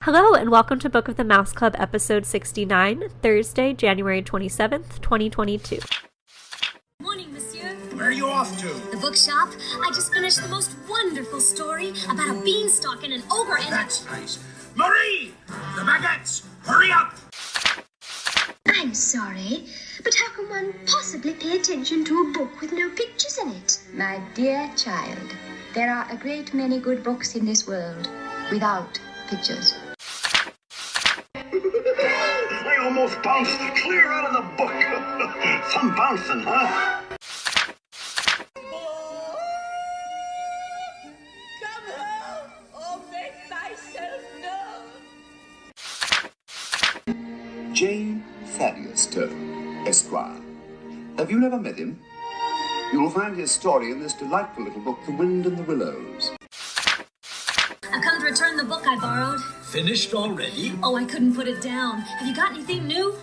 Hello, and welcome to Book of the Mouse Club, episode 69, Thursday, January 27th, 2022. Morning, monsieur. Where are you off to? The bookshop. I just finished the most wonderful story about a beanstalk and an ogre and That's nice. Marie! The baguettes! Hurry up! I'm sorry, but how can one possibly pay attention to a book with no pictures in it? My dear child, there are a great many good books in this world without pictures. I almost bounced clear out of the book. Some bouncing, huh? Come home or make myself known. J. Thaddeus Turtle, Esquire. Have you never met him? You will find his story in this delightful little book, The Wind and the Willows. I've come to return the book I borrowed. Finished already? Oh, I couldn't put it down. Have you got anything new?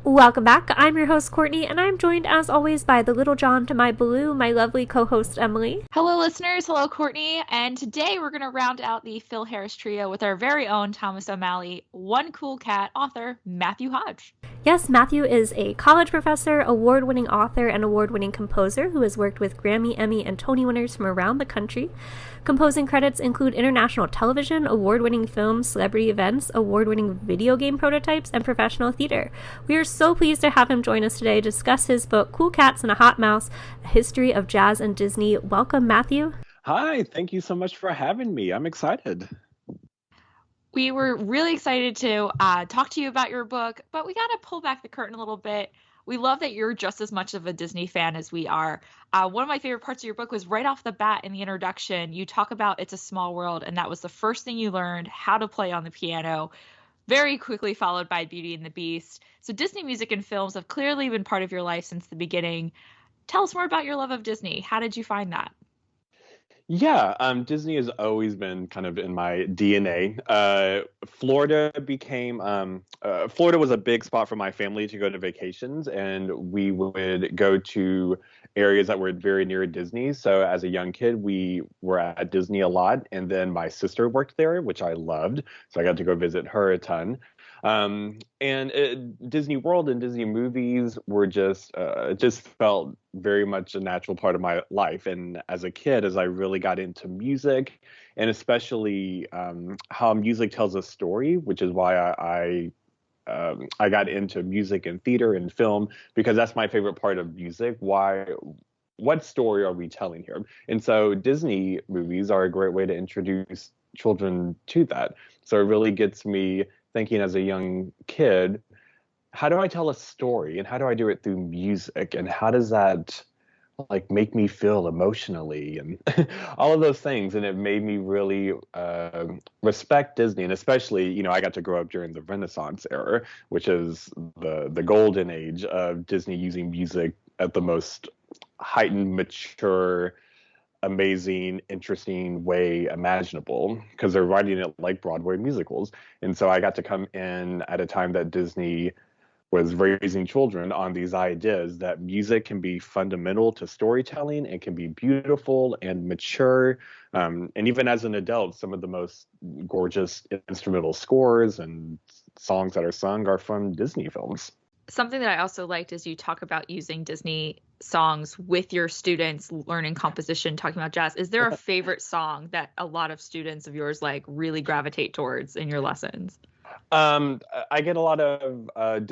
Welcome back. I'm your host, Courtney, and I'm joined, as always, by the little John to my blue, my lovely co-host, Emily. Hello, listeners. Hello, Courtney. And today we're going to round out the Phil Harris trio with our very own Thomas O'Malley, One Cool Cat author, Matthew Hodge. Yes, Matthew is a college professor, award-winning author, and award-winning composer who has worked with Grammy, Emmy, and Tony winners from around the country. Composing credits include international television, award-winning films, celebrity events, award-winning video game prototypes, and professional theater. We are so pleased to have him join us today to discuss his book, Cool Cats and a Hot Mouse, A History of Jazz and Disney. Welcome, Matthew. Hi, thank you so much for having me. I'm excited. We were really excited to talk to you about your book, but we got to pull back the curtain a little bit. We love that you're just as much of a Disney fan as we are. One of my favorite parts of your book was right off the bat in the introduction. You talk about It's a Small World, and that was the first thing you learned, how to play on the piano, very quickly followed by Beauty and the Beast. So Disney music and films have clearly been part of your life since the beginning. Tell us more about your love of Disney. How did you find that? Yeah, Disney has always been kind of in my DNA. Florida was a big spot for my family to go to vacations, and we would go to areas that were very near Disney. So as a young kid, we were at Disney a lot, and then my sister worked there, which I loved. So I got to go visit her a ton. Disney World and Disney movies were it just felt very much a natural part of my life. And as a kid, as I really got into music, and especially how music tells a story, which is why I got into music and theater and film, because that's my favorite part of music. What story are we telling here? And so Disney movies are a great way to introduce children to that. So it really gets me thinking as a young kid, how do I tell a story, and how do I do it through music, and how does that make me feel emotionally, and all of those things. And it made me really respect Disney, and especially, I got to grow up during the Renaissance era, which is the golden age of Disney using music at the most heightened, mature, amazing, interesting way imaginable, because they're writing it like Broadway musicals. And so I got to come in at a time that Disney was raising children on these ideas that music can be fundamental to storytelling and can be beautiful and mature. And even as an adult, some of the most gorgeous instrumental scores and songs that are sung are from Disney films. Something that I also liked is you talk about using Disney songs with your students, learning composition, talking about jazz. Is there a favorite song that a lot of students of yours really gravitate towards in your lessons? I get a lot of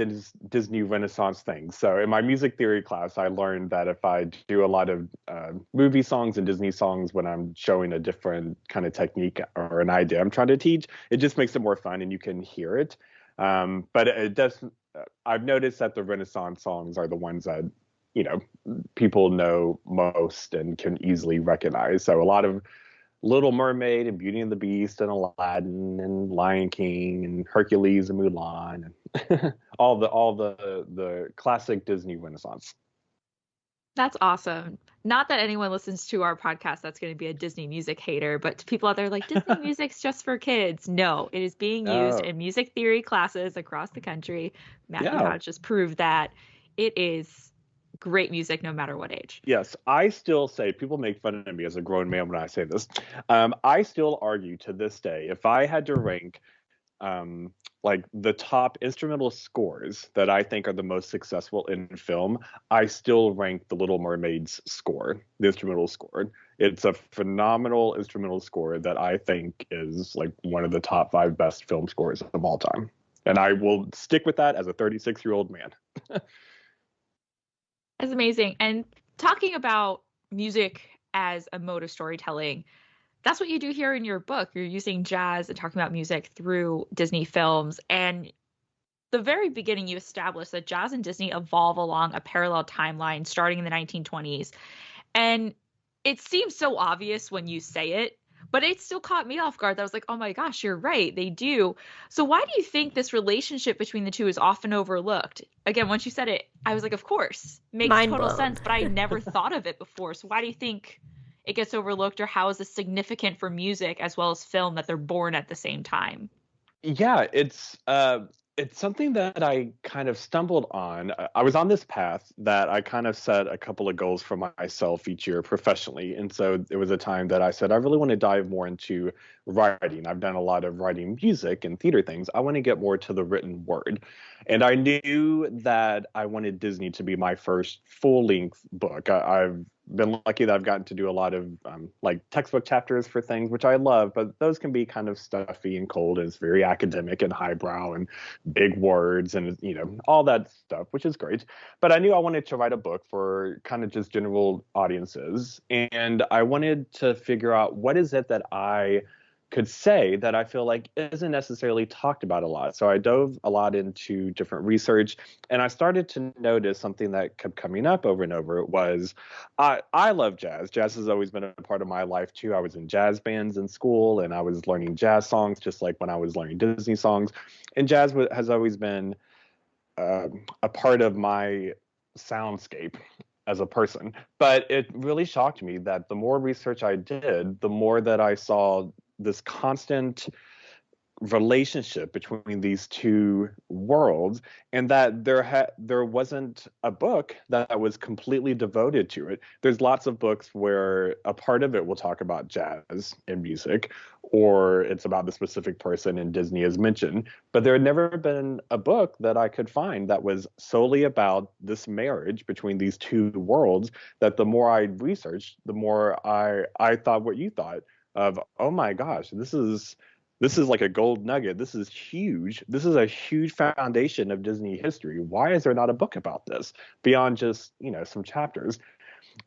Disney Renaissance things. So in my music theory class, I learned that if I do a lot of movie songs and Disney songs when I'm showing a different kind of technique or an idea I'm trying to teach, it just makes it more fun and you can hear it. But it does. I've noticed that the Renaissance songs are the ones that, people know most and can easily recognize. So a lot of Little Mermaid and Beauty and the Beast and Aladdin and Lion King and Hercules and Mulan and all the classic Disney Renaissance. That's awesome. Not that anyone listens to our podcast that's going to be a Disney music hater, but to people out there Disney music's just for kids. No, it is being used in music theory classes across the country. Matthew Hodge just proved that it is great music no matter what age. Yes, I still say, people make fun of me as a grown man when I say this. I still argue to this day, if I had to rank like the top instrumental scores that I think are the most successful in film, I still rank The Little Mermaid's score, the instrumental score. It's a phenomenal instrumental score that I think is like one of the top 5 best film scores of all time. And I will stick with that as a 36-year-old man. That's amazing. And talking about music as a mode of storytelling, that's what you do here in your book. You're using jazz and talking about music through Disney films. And the very beginning, you established that jazz and Disney evolve along a parallel timeline starting in the 1920s. And it seems so obvious when you say it, but it still caught me off guard. I was like, oh my gosh, you're right. They do. So why do you think this relationship between the two is often overlooked? Again, once you said it, I was like, of course, makes Mind total blown. sense, but I never thought of it before. So why do you think it gets overlooked, or how is this significant for music as well as film that they're born at the same time? Yeah, it's something that I kind of stumbled on. I was on this path that I kind of set a couple of goals for myself each year professionally. And so it was a time that I said, I really want to dive more into writing. I've done a lot of writing music and theater things. I want to get more to the written word. And I knew that I wanted Disney to be my first full-length book. I've been lucky that I've gotten to do a lot of like textbook chapters for things, which I love, but those can be kind of stuffy and cold, and it's very academic and highbrow and big words and, you know, all that stuff, which is great. But I knew I wanted to write a book for kind of just general audiences. And I wanted to figure out, what is it that I could say that I feel like isn't necessarily talked about a lot. So I dove a lot into different research, and I started to notice something that kept coming up over and over was I love jazz. Jazz has always been a part of my life too. I was in jazz bands in school, and I was learning jazz songs just like when I was learning Disney songs. And jazz has always been a part of my soundscape as a person. But it really shocked me that the more research I did, the more that I saw this constant relationship between these two worlds, and that there wasn't a book that was completely devoted to it. There's lots of books where a part of it will talk about jazz and music, or it's about the specific person, and Disney is mentioned, but there had never been a book that I could find that was solely about this marriage between these two worlds. That the more I researched, the more I thought what you thought of, oh my gosh, this is like a gold nugget. This is huge. This is a huge foundation of Disney history. Why is there not a book about this beyond just, you know, some chapters?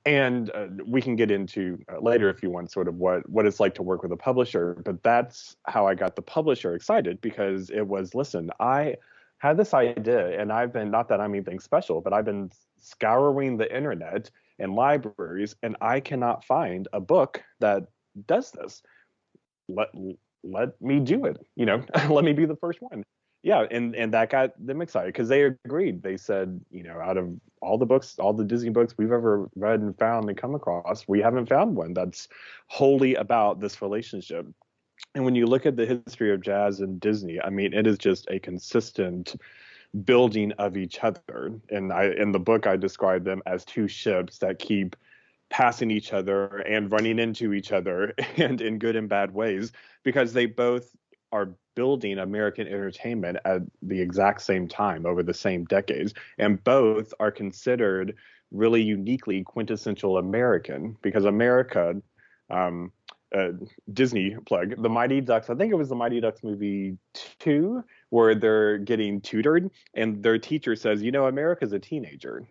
And we can get into later, if you want, sort of what it's like to work with a publisher. But that's how I got the publisher excited, because it was, listen, I had this idea, and I've been, not that I'm anything special, but I've been scouring the internet and libraries, and I cannot find a book that does this. Let me do it, you know. Let me be the first one. Yeah, and that got them excited, because they agreed. They said, you know, out of all the books, all the Disney books we've ever read and found and come across, we haven't found one that's wholly about this relationship. And when you look at the history of jazz and Disney, I mean, it is just a consistent building of each other. And in the book, I describe them as two ships that keep passing each other and running into each other, and in good and bad ways, because they both are building American entertainment at the exact same time over the same decades. And both are considered really uniquely quintessential American, because America, Disney plug, the Mighty Ducks, I think it was the Mighty Ducks movie 2, where they're getting tutored and their teacher says, you know, America's a teenager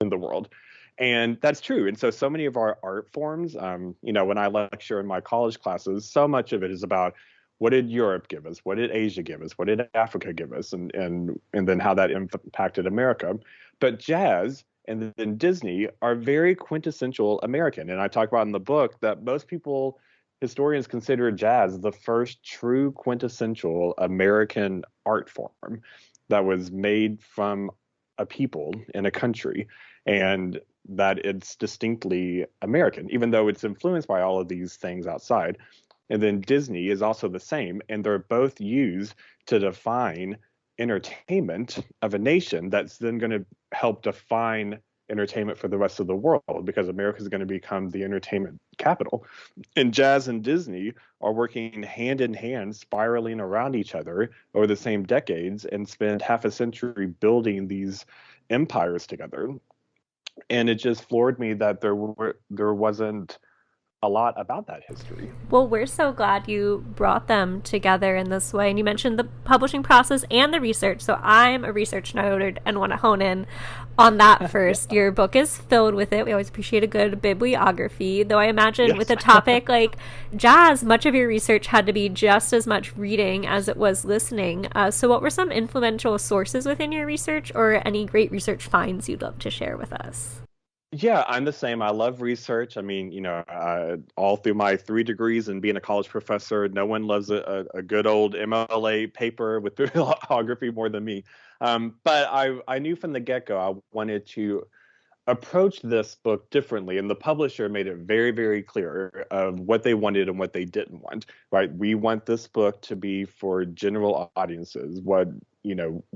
in the world. And that's true. And so many of our art forms, you know, when I lecture in my college classes, so much of it is about, what did Europe give us? What did Asia give us? What did Africa give us? And then how that impacted America. But jazz and then Disney are very quintessential American. And I talk about in the book that most people, historians, consider jazz the first true quintessential American art form that was made from a people in a country, and that it's distinctly American, even though it's influenced by all of these things outside. And then Disney is also the same, and they're both used to define entertainment of a nation that's then going to help define entertainment for the rest of the world, because America is going to become the entertainment capital. And jazz and Disney are working hand in hand, spiraling around each other over the same decades, and spend half a century building these empires together. And it just floored me that there wasn't a lot about that history. Well, we're so glad you brought them together in this way. And you mentioned the publishing process and the research. So I'm a research nerd and want to hone in on that first. Your book is filled with it. We always appreciate a good bibliography, though I imagine Yes. with a topic like jazz, much of your research had to be just as much reading as it was listening. So what were some influential sources within your research, or any great research finds you'd love to share with us? Yeah, I'm the same. I love research. I mean, all through my 3 degrees and being a college professor, no one loves a good old MLA paper with bibliography more than me. But I knew from the get-go I wanted to approach this book differently, and the publisher made it very, very clear of what they wanted and what they didn't want. Right? We want this book to be for general audiences, what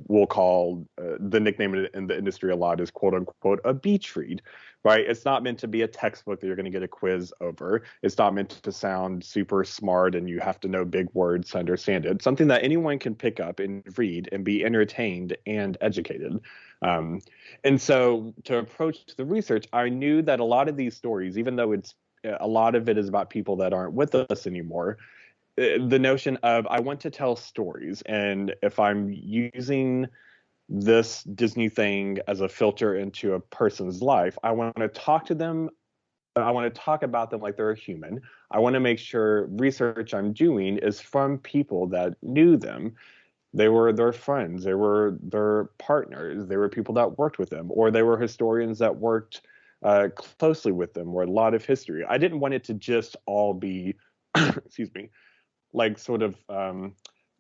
we'll call the nickname in the industry a lot is "quote unquote" a beach read. Right? It's not meant to be a textbook that you're going to get a quiz over. It's not meant to sound super smart and you have to know big words to understand it. It's something that anyone can pick up and read and be entertained and educated. And so to approach the research, I knew that a lot of these stories, even though a lot of it is about people that aren't with us anymore, the notion of I want to tell stories, and if I'm using this Disney thing as a filter into a person's life, I want to talk to them. I want to talk about them like they're a human. I want to make sure research I'm doing is from people that knew them. They were their friends, they were their partners, they were people that worked with them, or they were historians that worked closely with them, or a lot of history. I didn't want it to just all be, excuse me, like sort of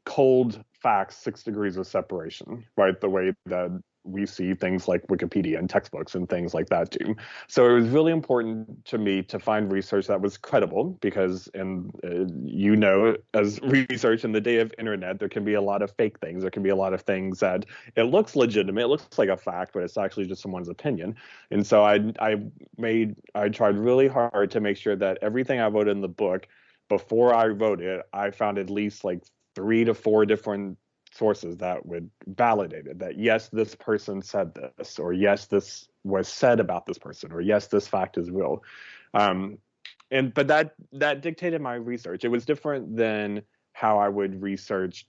cold facts, 6 degrees of separation, right? The way that we see things like Wikipedia and textbooks and things like that too. So it was really important to me to find research that was credible, because, as research in the day of internet, there can be a lot of fake things. There can be a lot of things that it looks legitimate, it looks like a fact, but it's actually just someone's opinion. And so I tried really hard to make sure that everything I wrote in the book, before I wrote it, I found at least like 3 to 4 different sources that would validate it, that yes, this person said this, or yes, this was said about this person, or yes, this fact is real. But that dictated my research. It was different than how I would research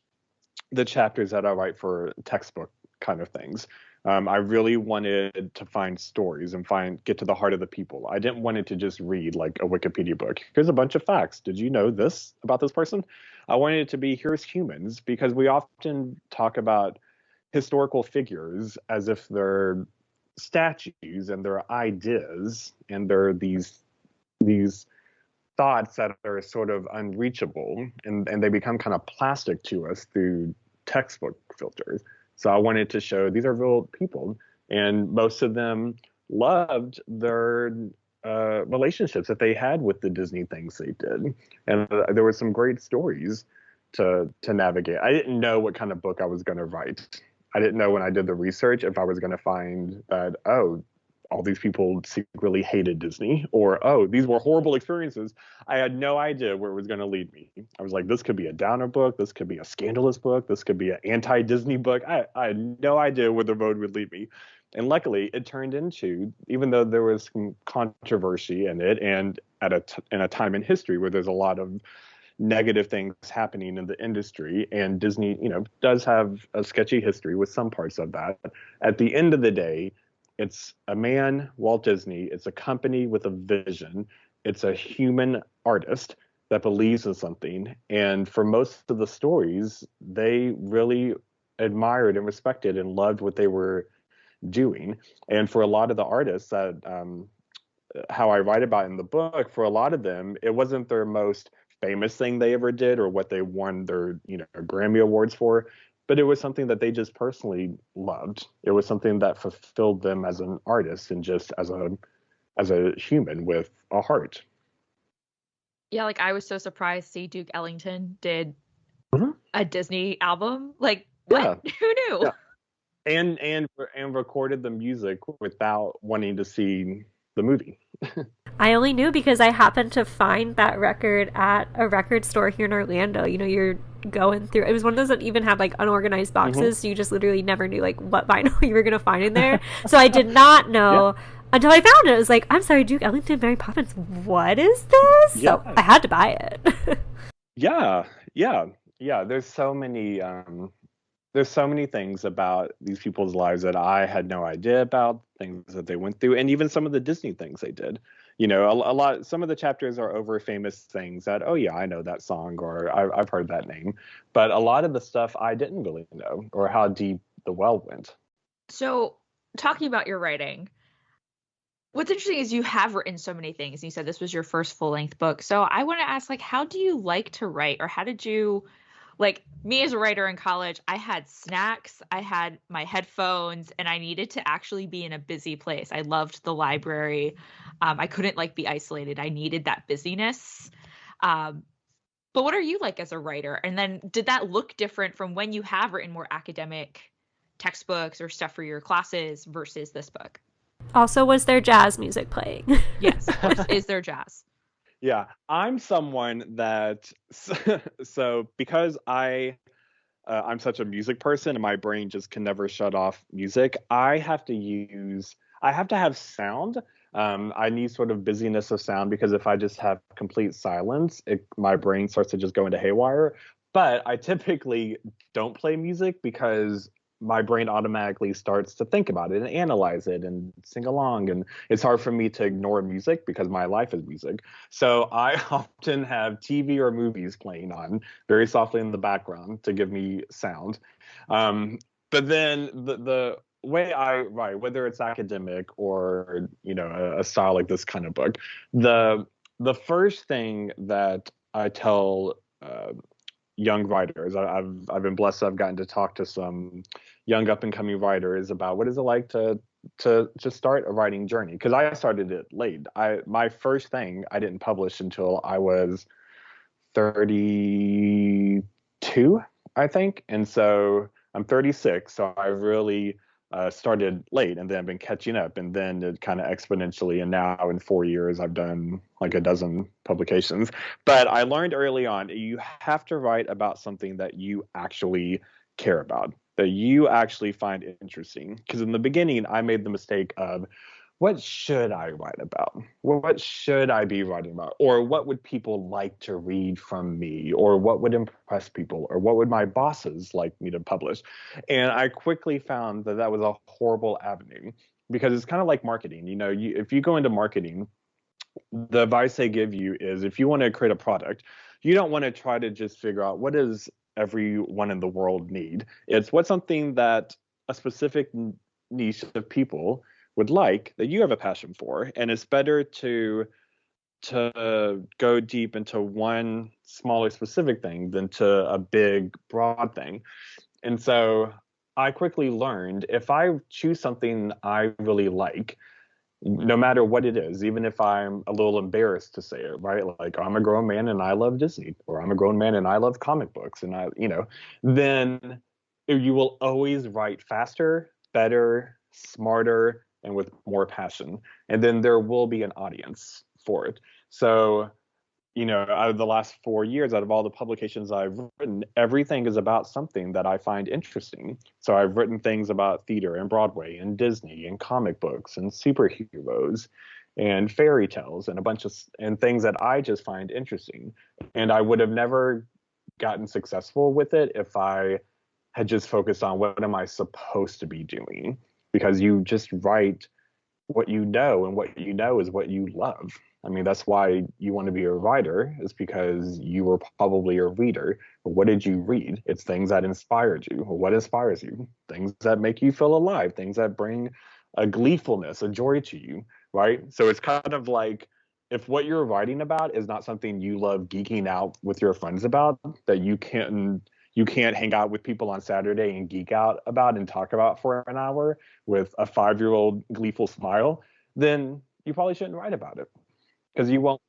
the chapters that I write for textbook kind of things. I really wanted to find stories and get to the heart of the people. I didn't want it to just read like a Wikipedia book. Here's a bunch of facts. Did you know this about this person? I wanted it to be, here's humans, because we often talk about historical figures as if they're statues and they're ideas and they're these thoughts that are sort of unreachable, and they become kind of plastic to us through textbook filters. So I wanted to show these are real people, and most of them loved their relationships that they had with the Disney things they did. And there were some great stories to navigate. I didn't know what kind of book I was going to write. I didn't know when I did the research if I was going to find that, oh, all these people secretly hated Disney, or, oh, these were horrible experiences. I had no idea where it was going to lead me. I was like, this could be a downer book. This could be a scandalous book. This could be an anti-Disney book. I had no idea where the road would lead me. And luckily, it turned into, even though there was some controversy in it, and in a time in history where there's a lot of negative things happening in the industry, and Disney, does have a sketchy history with some parts of that. At the end of the day, it's a man, Walt Disney. It's a company with a vision. It's a human artist that believes in something. And for most of the stories, they really admired and respected and loved what they were doing. And for a lot of the artists that how I write about in the book, for a lot of them, it wasn't their most famous thing they ever did or what they won their Grammy Awards for, but it was something that they just personally loved. It was something that fulfilled them as an artist and just as a human with a heart. Yeah, like I was so surprised to see Duke Ellington did a Disney album. Like, what? Yeah. Who knew? Yeah. and recorded the music without wanting to see the movie. I only knew because I happened to find that record at a record store here in Orlando. You know, you're going through, it was one of those that even had like unorganized boxes, so you just literally never knew like what vinyl you were going to find in there. So I did not know until I found it. It was like, I'm sorry, Duke Ellington, Mary Poppins, what is this? So I had to buy it. Yeah. There's so many things about these people's lives that I had no idea about, things that they went through, and even some of the Disney things they did. You know, a lot. Some of the chapters are over famous things that, oh yeah, I know that song, or I've heard that name. But a lot of the stuff I didn't really know, or how deep the well went. So, talking about your writing, what's interesting is you have written so many things. You said this was your first full-length book. So I want to ask, like, how do you like to write, or how did you? Like, me as a writer in college, I had snacks, I had my headphones, and I needed to actually be in a busy place. I loved the library. I couldn't, like, be isolated. I needed that busyness. But what are you like as a writer? And then did that look different from when you have written more academic textbooks or stuff for your classes versus this book? Also, was there jazz music playing? Yes, of course. Is there jazz? Yeah, I'm someone that so because I'm such a music person and my brain just can never shut off music. I have to have sound. I need sort of busyness of sound because if I just have complete silence, my brain starts to just go into haywire. But I typically don't play music because my brain automatically starts to think about it and analyze it and sing along. And it's hard for me to ignore music because my life is music. So I often have TV or movies playing on very softly in the background to give me sound. But then the way I write, whether it's academic or, you know, a style like this kind of book, the first thing that I tell young writers. I've been blessed. I've gotten to talk to some young up and coming writers about what is it like to just start a writing journey. Because I started it late. My first thing I didn't publish until I was 32, I think, and so I'm 36. So I really started late, and then I've been catching up, and then it kind of exponentially. And now in 4 years, I've done like a dozen publications. But I learned early on, you have to write about something that you actually care about, that you actually find interesting. Because in the beginning, I made the mistake of, what should I write about? What should I be writing about? Or what would people like to read from me? Or what would impress people? Or what would my bosses like me to publish? And I quickly found that that was a horrible avenue because it's kind of like marketing. You know, if you go into marketing, the advice they give you is if you want to create a product, you don't want to try to just figure out what does everyone in the world need. It's what's something that a specific niche of people would like that you have a passion for, and it's better to go deep into one smaller specific thing than to a big broad thing. And so I quickly learned if I choose something I really like, no matter what it is, even if I'm a little embarrassed to say it, right? Like I'm a grown man and I love Disney, or I'm a grown man and I love comic books, and then you will always write faster, better, smarter, and with more passion. And then there will be an audience for it. So, out of the last 4 years, out of all the publications I've written, everything is about something that I find interesting. So I've written things about theater and Broadway and Disney and comic books and superheroes and fairy tales and a bunch of and things that I just find interesting. And I would have never gotten successful with it if I had just focused on what am I supposed to be doing, because you just write what you know, and what you know is what you love. I mean, that's why you want to be a writer, is because you were probably a reader. What did you read? It's things that inspired you. What inspires you? Things that make you feel alive, things that bring a gleefulness, a joy to you, right? So it's kind of like, if what you're writing about is not something you love geeking out with your friends about, that you can't hang out with people on Saturday and geek out about and talk about for an hour with a 5-year-old gleeful smile, then you probably shouldn't write about it. because you won't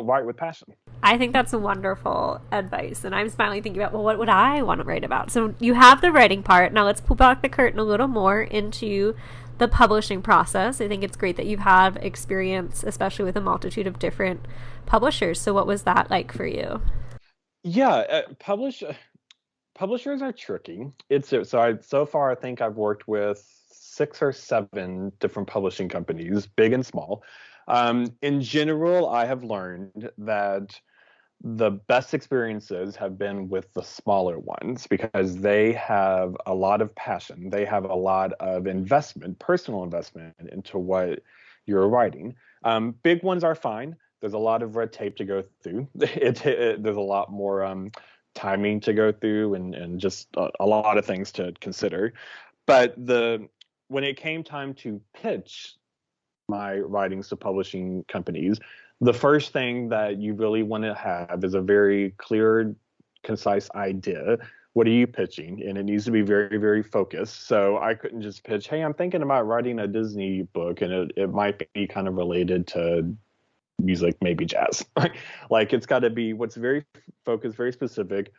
write with passion. I think that's wonderful advice. And I'm finally thinking about, well, what would I want to write about? So you have the writing part. Now let's pull back the curtain a little more into the publishing process. I think it's great that you have experience, especially with a multitude of different publishers. So what was that like for you? Yeah, publishers are tricky. So far I think I've worked with 6 or 7 different publishing companies, big and small. In general, I have learned that the best experiences have been with the smaller ones because they have a lot of passion. They have a lot of investment, personal investment into what you're writing. Big ones are fine. There's a lot of red tape to go through. There's a lot more timing to go through and just a lot of things to consider. But when it came time to pitch my writings to publishing companies, the first thing that you really want to have is a very clear, concise idea. What are you pitching? And it needs to be very, very focused. So I couldn't just pitch, hey, I'm thinking about writing a Disney book, and it might be kind of related to music, maybe jazz. Like it's got to be what's very focused, very specific,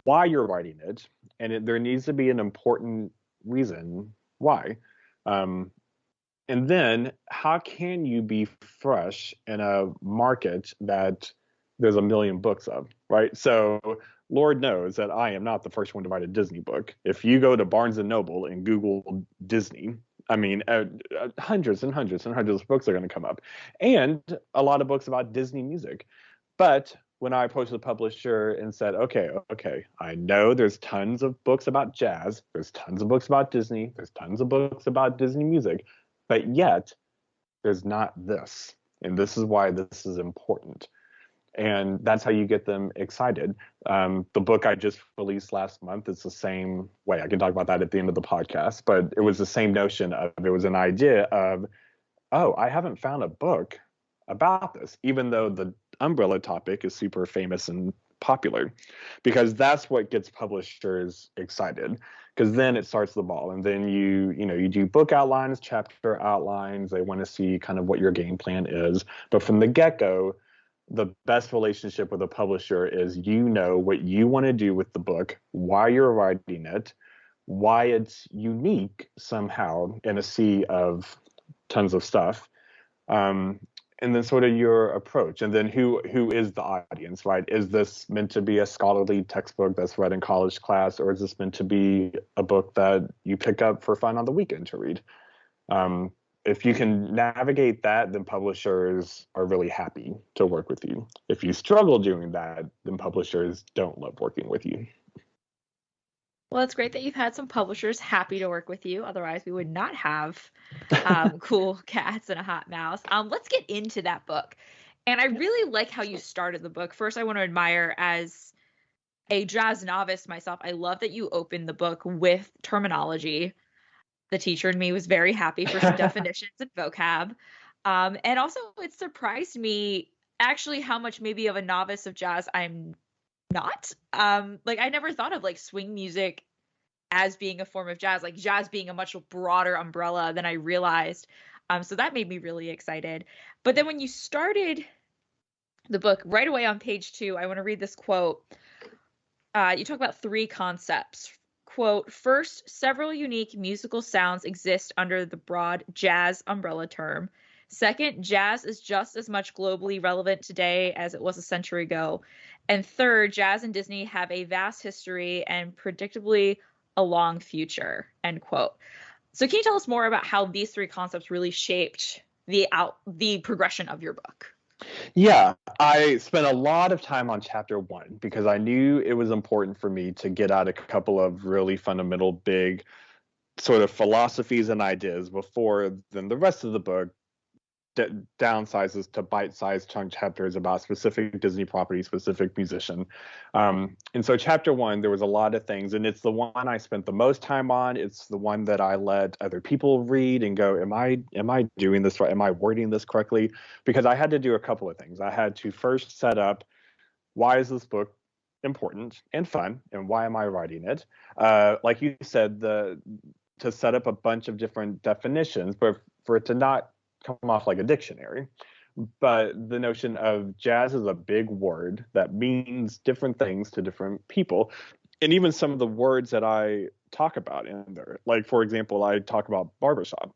why you're writing it. And there needs to be an important reason why. And then how can you be fresh in a market that there's a million books of, right? So Lord knows that I am not the first one to write a Disney book. If you go to Barnes and Noble and Google Disney, I mean, hundreds and hundreds and hundreds of books are going to come up, and a lot of books about Disney music. But when I approached the publisher and said, okay, I know there's tons of books about jazz, there's tons of books about Disney, there's tons of books about Disney music, but yet there's not this. And this is why this is important. And that's how you get them excited. The book I just released last month is the same way. I can talk about that at the end of the podcast, but it was the same notion of, it was an idea of, oh, I haven't found a book about this, even though the umbrella topic is super famous and popular, because that's what gets publishers excited, because then it starts the ball. And then you do book outlines, chapter outlines. They want to see kind of what your game plan is. But from the get-go, the best relationship with a publisher is what you want to do with the book, why you're writing it, why it's unique somehow in a sea of tons of stuff. And then sort of your approach, and then who is the audience, right? Is this meant to be a scholarly textbook that's read in college class, or is this meant to be a book that you pick up for fun on the weekend to read? If you can navigate that, then publishers are really happy to work with you. If you struggle doing that, then publishers don't love working with you. Well, it's great that you've had some publishers happy to work with you. Otherwise, we would not have cool cats and a hot mouse. Let's get into that book. And I really like how you started the book. First, I want to admire, as a jazz novice myself, I love that you opened the book with terminology. The teacher in me was very happy for some definitions and vocab. And also, it surprised me actually how much maybe of a novice of jazz I'm not. I never thought of swing music as being a form of jazz, jazz being a much broader umbrella than I realized. So that made me really excited. But then when you started the book, right away on page 2, I want to read this quote. You talk about 3 concepts. Quote, first, several unique musical sounds exist under the broad jazz umbrella term. Second, jazz is just as much globally relevant today as it was a century ago. And third, jazz and Disney have a vast history and predictably a long future, end quote. So can you tell us more about how these 3 concepts really shaped the progression of your book? Yeah, I spent a lot of time on chapter 1 because I knew it was important for me to get out a couple of really fundamental, big sort of philosophies and ideas before then the rest of the book downsizes to bite-sized chunk chapters about specific Disney property, specific musician. And so chapter 1, there was a lot of things, and it's the one I spent the most time on. It's the one that I let other people read and go, am I doing this right? Am I wording this correctly? Because I had to do a couple of things. I had to first set up, why is this book important and fun, and why am I writing it? Like you said, to set up a bunch of different definitions, but for it to not come off like a dictionary, But the notion of jazz is a big word that means different things to different people. And even some of the words that I talk about in there, like, for example, I talk about barbershop.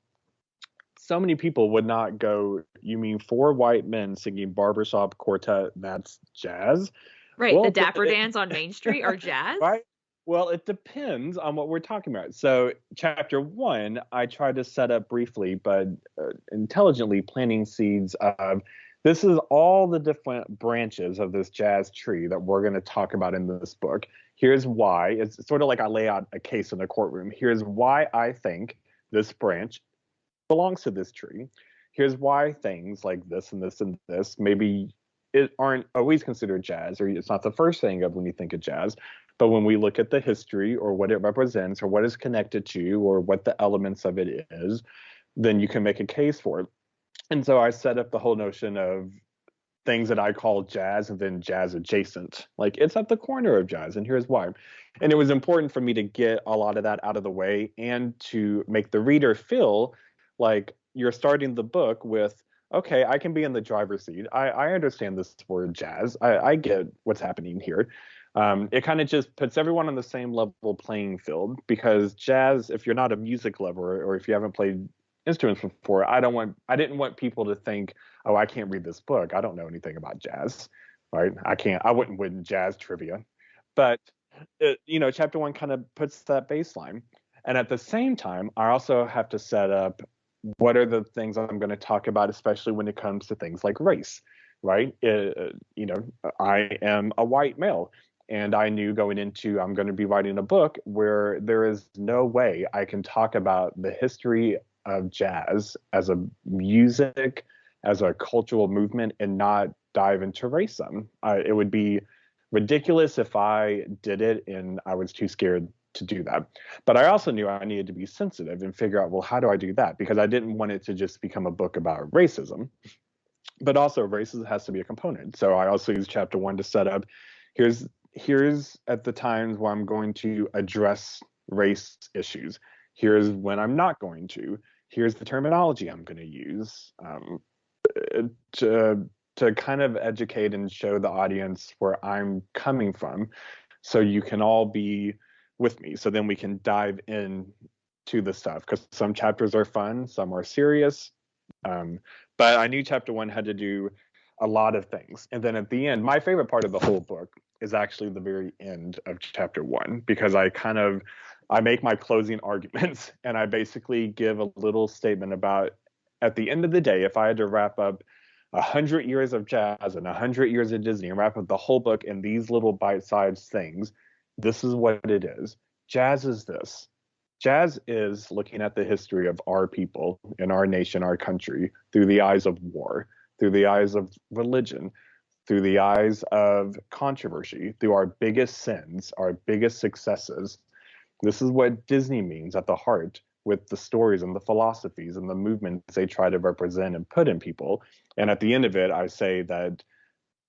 So many people would not go, you mean four white men singing barbershop quartet, that's jazz? Right. The Well, Dapper Dans on Main Street are jazz. right? Well, it depends on what we're talking about. So, chapter 1, I tried to set up briefly, but intelligently planting seeds of this is all the different branches of this jazz tree that we're going to talk about in this book. Here's why. It's sort of like I lay out a case in the courtroom. Here's why I think this branch belongs to this tree. Here's why things like this and this and this maybe it aren't always considered jazz, or it's not the first thing of when you think of jazz. But when we look at the history or what it represents or what is connected to or what the elements of it is, then you can make a case for it. And so I set up the whole notion of things that I call jazz and then jazz adjacent. Like it's at the corner of jazz, and here's why. And it was important for me to get a lot of that out of the way and to make the reader feel like you're starting the book with, okay, I can be in the driver's seat. I understand this word jazz. I get what's happening here. It kind of just puts everyone on the same level playing field, because jazz, if you're not a music lover or if you haven't played instruments before, I didn't want people to think, oh, I can't read this book. I don't know anything about jazz, right? I wouldn't win jazz trivia. But, chapter 1 kind of puts that baseline. And at the same time, I also have to set up what are the things I'm going to talk about, especially when it comes to things like race, right? I am a white male. And I knew going into, I'm going to be writing a book where there is no way I can talk about the history of jazz as a music, as a cultural movement, and not dive into racism. It would be ridiculous if I did it and I was too scared to do that. But I also knew I needed to be sensitive and figure out, well, how do I do that? Because I didn't want it to just become a book about racism, but also racism has to be a component. So I also used chapter 1 to set up, here's at the times where I'm going to address race issues. Here's when I'm not going to. Here's the terminology I'm going to use to kind of educate and show the audience where I'm coming from, so you can all be with me. So then we can dive in to the stuff, because some chapters are fun, some are serious. But I knew chapter 1 had to do a lot of things. And then at the end, my favorite part of the whole book is actually the very end of chapter 1, because I make my closing arguments and I basically give a little statement about, at the end of the day, if I had to wrap up 100 years of jazz and 100 years of Disney and wrap up the whole book in these little bite-sized things, this is what it is. Jazz is this. Jazz is looking at the history of our people in our nation, our country, through the eyes of war, through the eyes of religion, through the eyes of controversy, through our biggest sins, our biggest successes. This is what Disney means at the heart, with the stories and the philosophies and the movements they try to represent and put in people. And at the end of it, I say that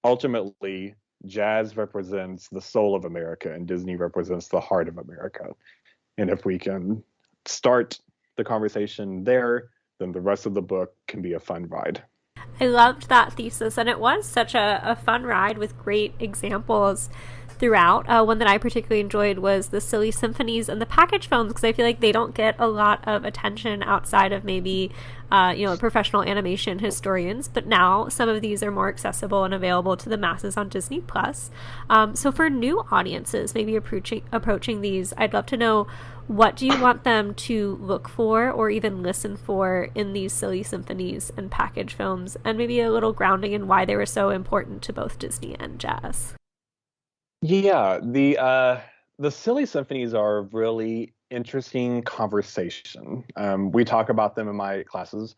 ultimately, jazz represents the soul of America and Disney represents the heart of America. And if we can start the conversation there, then the rest of the book can be a fun ride. I loved that thesis, and it was such a fun ride with great examples throughout. One that I particularly enjoyed was the silly symphonies and the package films, because I feel like they don't get a lot of attention outside of maybe professional animation historians, but now some of these are more accessible and available to the masses on Disney Plus. So for new audiences maybe approaching these, I'd love to know, what do you want them to look for or even listen for in these silly symphonies and package films, and maybe a little grounding in why they were so important to both Disney and jazz? Yeah, the silly symphonies are a really interesting conversation. We talk about them in my classes.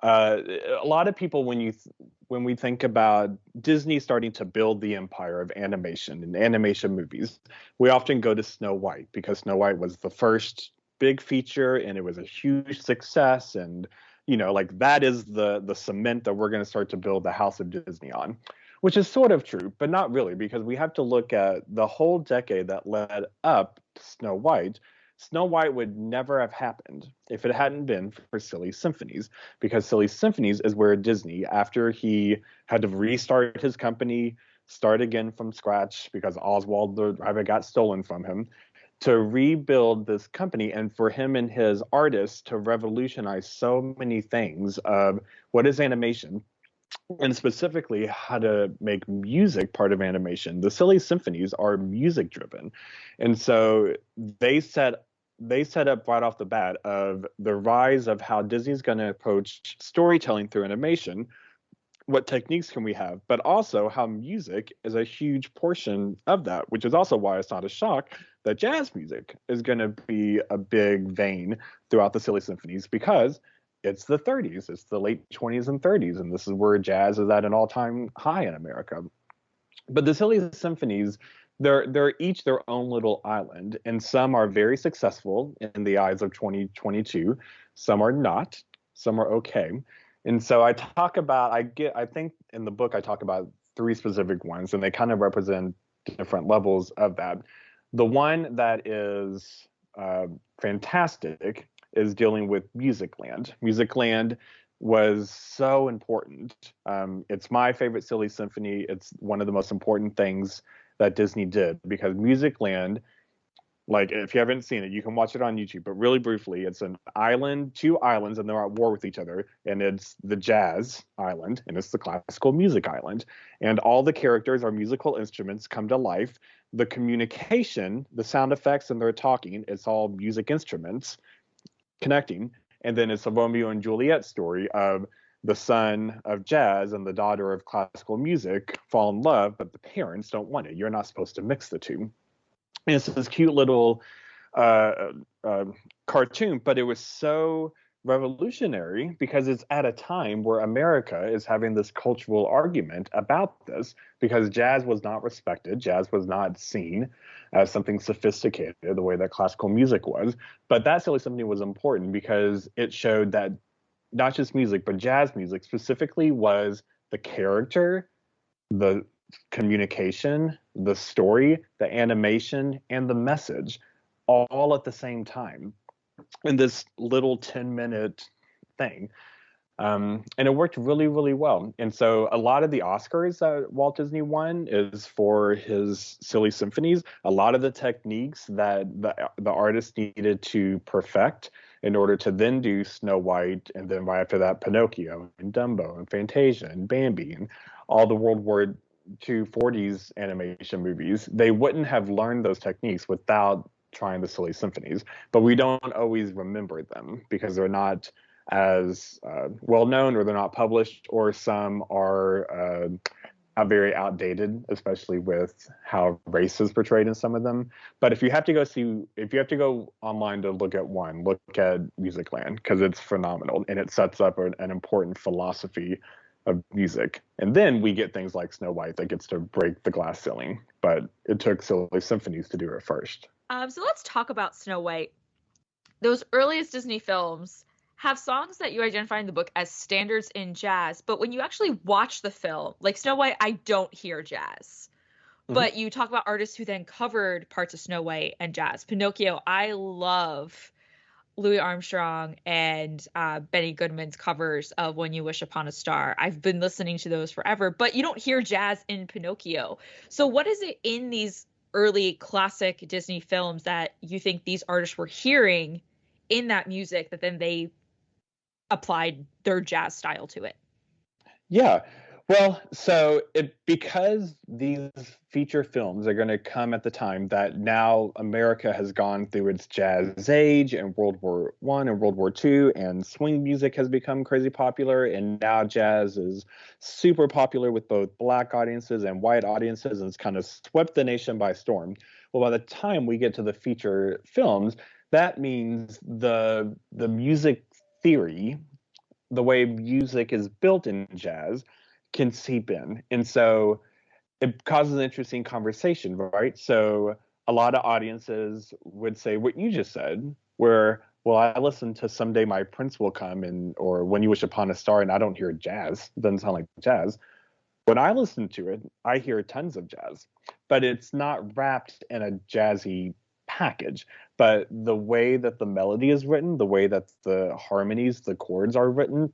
A lot of people, when we think about Disney starting to build the empire of animation and animation movies, we often go to Snow White, because Snow White was the first big feature and it was a huge success. And, that is the cement that we're going to start to build the House of Disney on, which is sort of true, but not really, because we have to look at the whole decade that led up to Snow White. Snow White would never have happened if it hadn't been for Silly Symphonies, because Silly Symphonies is where Disney, after he had to restart his company, start again from scratch because Oswald the Rabbit got stolen from him, to rebuild this company and for him and his artists to revolutionize so many things of what is animation, and specifically how to make music part of animation. The Silly Symphonies are music driven. And so they set up right off the bat of the rise of how Disney's going to approach storytelling through animation. What techniques can we have, but also how music is a huge portion of that, which is also why it's not a shock that jazz music is going to be a big vein throughout the Silly Symphonies, because it's the 30s, it's the late 20s and 30s, and this is where jazz is at an all-time high in America. But the Silly Symphonies, they're each their own little island, and some are very successful in the eyes of 2022, some are not, some are okay. And so I think in the book I talk about 3 specific ones, and they kind of represent different levels of that. The one that is fantastic is dealing with Musicland. Musicland was so important. It's my favorite Silly Symphony. It's one of the most important things that Disney did, because Musicland, like, if you haven't seen it, you can watch it on YouTube, but really briefly, it's an island, 2 islands, and they're at war with each other. And it's the jazz island, and it's the classical music island. And all the characters are musical instruments come to life. The communication, the sound effects, and their talking, it's all music instruments connecting. And then it's a Romeo and Juliet story of the son of jazz and the daughter of classical music fall in love, but the parents don't want it. You're not supposed to mix the two. And it's this cute little cartoon, but it was so revolutionary because it's at a time where America is having this cultural argument about this, because jazz was not respected. Jazz was not seen as something sophisticated the way that classical music was. But that Silly Symphony was important because it showed that not just music, but jazz music specifically was the character, the communication, the story, the animation, and the message all at the same time in this little 10-minute thing. And it worked really, really well. And so a lot of the Oscars that Walt Disney won is for his Silly Symphonies. A lot of the techniques that the artist needed to perfect in order to then do Snow White, and then right after that, Pinocchio and Dumbo and Fantasia and Bambi and all the World War II 40s animation movies, they wouldn't have learned those techniques without trying the Silly Symphonies. But we don't always remember them because they're not as well known, or they're not published, or some are very outdated, especially with how race is portrayed in some of them. But if you have to go online to look at one, look at Musicland, because it's phenomenal and it sets up an important philosophy of music. And then we get things like Snow White that gets to break the glass ceiling, but it took Silly Symphonies to do it first. So let's talk about Snow White. Those earliest Disney films have songs that you identify in the book as standards in jazz, but when you actually watch the film, like Snow White, I don't hear jazz. Mm-hmm. But you talk about artists who then covered parts of Snow White and jazz. Pinocchio, I love Louis Armstrong and Benny Goodman's covers of When You Wish Upon a Star. I've been listening to those forever, but you don't hear jazz in Pinocchio. So what is it in these early classic Disney films that you think these artists were hearing in that music that then they applied their jazz style to it? Yeah. Well, so because these feature films are going to come at the time that now America has gone through its jazz age, and World War I and World War II, and swing music has become crazy popular, and now jazz is super popular with both Black audiences and white audiences, and it's kind of swept the nation by storm. Well, by the time we get to the feature films, that means the music theory, the way music is built in jazz, can seep in. And so it causes an interesting conversation, right? So a lot of audiences would say what you just said, where, well, I listen to Someday My Prince Will Come or When You Wish Upon a Star, and I don't hear jazz. It doesn't sound like jazz. When I listen to it, I hear tons of jazz, but it's not wrapped in a jazzy package. But the way that the melody is written, the way that the harmonies, the chords are written,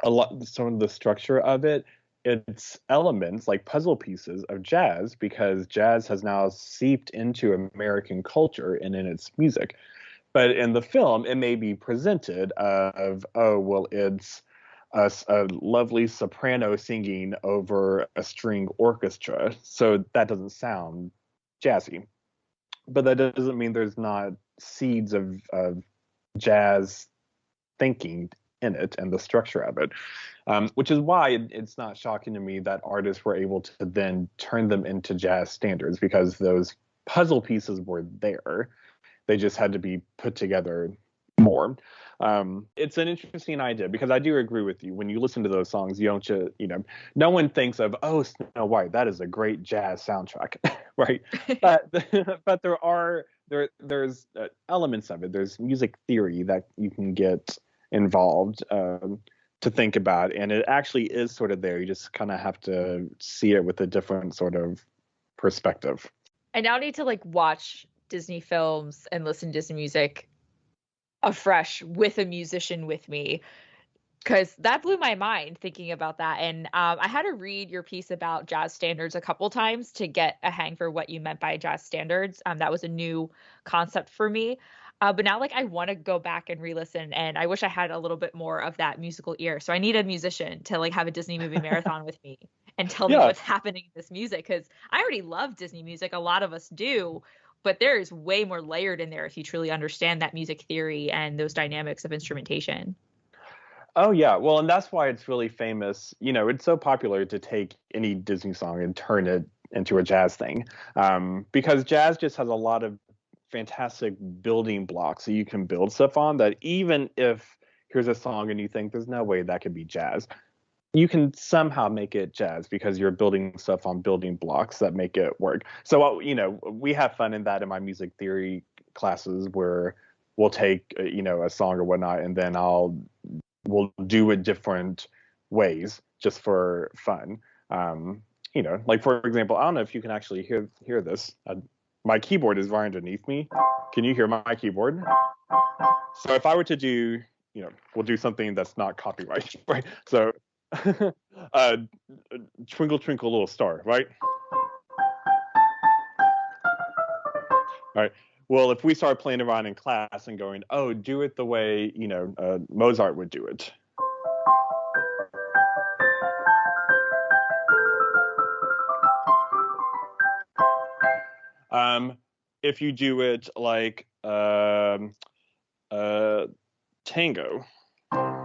some of the structure of it, it's elements like puzzle pieces of jazz, because jazz has now seeped into American culture and in its music. But in the film, it may be presented of, oh, well, it's a lovely soprano singing over a string orchestra, so that doesn't sound jazzy. But that doesn't mean there's not seeds of jazz thinking in it and the structure of it, which is why it's not shocking to me that artists were able to then turn them into jazz standards, because those puzzle pieces were there. They just had to be put together more. It's an interesting idea, because I do agree with you. When you listen to those songs, you don't no one thinks of, oh, Snow White, that is a great jazz soundtrack, right? But there's elements of it. There's music theory that you can get involved to think about, and it actually is sort of there. You just kind of have to see it with a different sort of perspective. I now need to watch Disney films and listen to Disney music afresh with a musician with me, because that blew my mind thinking about that. And I had to read your piece about jazz standards a couple times to get a hang for what you meant by jazz standards. That was a new concept for me. But now I want to go back and re-listen, and I wish I had a little bit more of that musical ear. So I need a musician to have a Disney movie marathon with me and tell me what's happening in this music, because I already love Disney music. A lot of us do. But there is way more layered in there if you truly understand that music theory and those dynamics of instrumentation. Oh, yeah. Well, and that's why it's really famous. It's so popular to take any Disney song and turn it into a jazz thing, because jazz just has a lot of fantastic building blocks that you can build stuff on, that even if here's a song and you think there's no way that could be jazz, you can somehow make it jazz, because you're building stuff on building blocks that make it work. So, we have fun in that in my music theory classes, where we'll take, a song or whatnot, and then we'll do it different ways just for fun. For example, I don't know if you can actually hear this. My keyboard is right underneath me. Can you hear my keyboard? So if I were to do, we'll do something that's not copyright, right? So Twinkle Twinkle Little Star, right? All right. Well, if we start playing around in class and going, oh, do it the way, Mozart would do it. If you do it like tango. All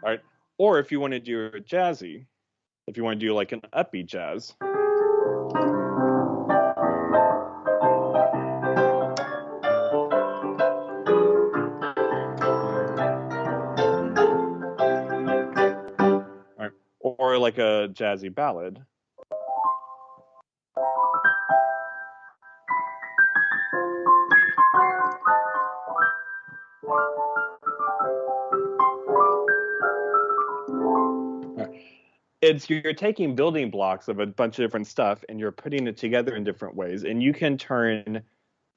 right. Or if you want to do it jazzy, if you want to do an upbeat jazz. All right. Or a jazzy ballad. You're taking building blocks of a bunch of different stuff, and you're putting it together in different ways, and you can turn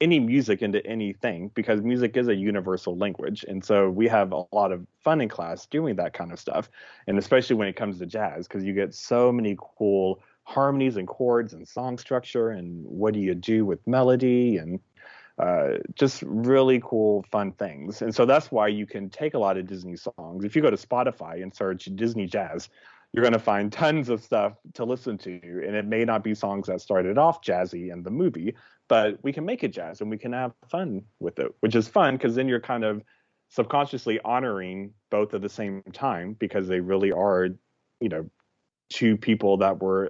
any music into anything, because music is a universal language. And so we have a lot of fun in class doing that kind of stuff, and especially when it comes to jazz, because you get so many cool harmonies and chords and song structure, and what do you do with melody, and just really cool, fun things. And so that's why you can take a lot of Disney songs. If you go to Spotify and search Disney jazz, you're going to find tons of stuff to listen to. And it may not be songs that started off jazzy in the movie, but we can make it jazz and we can have fun with it, which is fun, because then you're kind of subconsciously honoring both at the same time, because they really are, two people that were,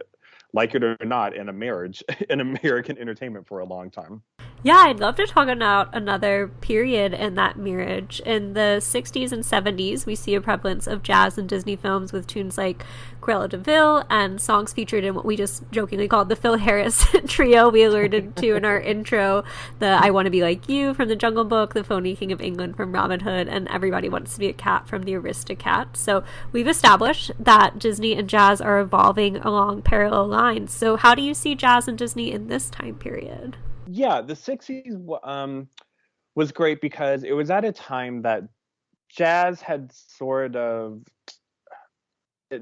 like it or not, in a marriage in American entertainment for a long time. Yeah, I'd love to talk about another period in that marriage. In the 60s and 70s, we see a prevalence of jazz in Disney films with tunes like Cruella de Vil and songs featured in what we just jokingly called the Phil Harris trio we alerted to in our intro, the I Want to Be Like You from The Jungle Book, the Phony King of England from Robin Hood, and Everybody Wants to Be a Cat from The Aristocats. So we've established that Disney and jazz are evolving along parallel lines. So how do you see jazz and Disney in this time period? Yeah, the 60s was great because it was at a time that jazz had sort of, uh,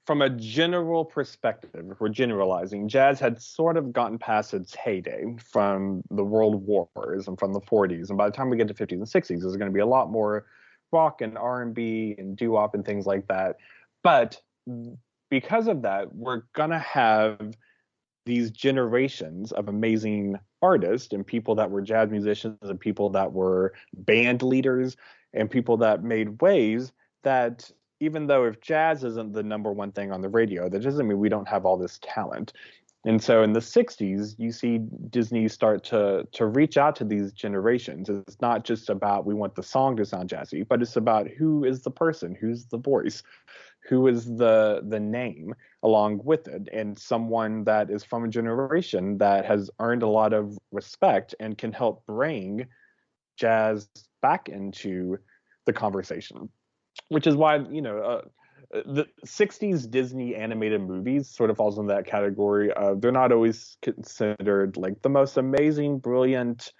from a general perspective, if we're generalizing, jazz had sort of gotten past its heyday from the world wars and from the 40s. And by the time we get to 50s and 60s, there's going to be a lot more rock and R&B and doo-wop and things like that. But because of that, we're going to have these generations of amazing artists and people that were jazz musicians and people that were band leaders and people that made waves that, even though if jazz isn't the number one thing on the radio, that doesn't mean we don't have all this talent. And so in the 60s, you see Disney start to reach out to these generations. It's not just about we want the song to sound jazzy, but it's about who is the person, who's the voice, who is the name along with it, and someone that is from a generation that has earned a lot of respect and can help bring jazz back into the conversation. Which is why, the 60s Disney animated movies sort of falls in that category of they're not always considered like the most amazing, brilliant,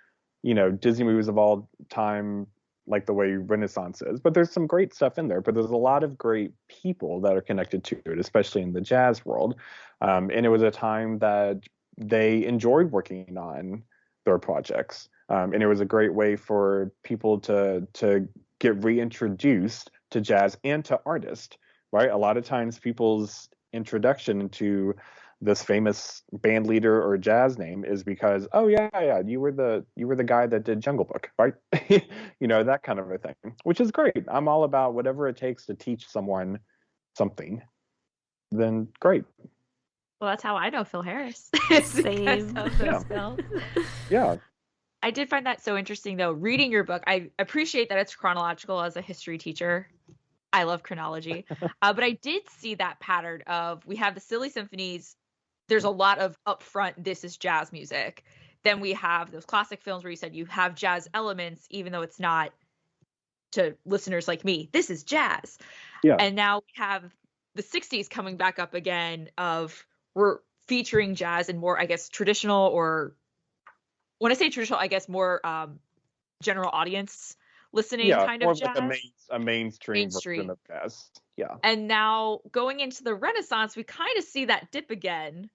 Disney movies of all time, like the way Renaissance is. But there's some great stuff in there. But there's a lot of great people that are connected to it, especially in the jazz world. And it was a time that they enjoyed working on their projects. And it was a great way for people to get reintroduced to jazz and to artists, right? A lot of times people's introduction to this famous band leader or jazz name is because, oh yeah, you were the guy that did Jungle Book, right? That kind of a thing, which is great. I'm all about whatever it takes to teach someone something, then great. Well, that's how I know Phil Harris. Same. Because of those films. Yeah. I did find that so interesting, though. Reading your book, I appreciate that it's chronological as a history teacher. I love chronology. But I did see that pattern of we have the silly symphonies. There's a lot of upfront, this is jazz music. Then we have those classic films where you said you have jazz elements, even though it's not, to listeners like me, this is jazz. Yeah. And now we have the 60s coming back up again of we're featuring jazz in more, I guess, traditional, or when I say traditional, I guess more general audience listening kind of jazz. Like a mainstream version of jazz. Yeah. And now going into the Renaissance, we kind of see that dip again.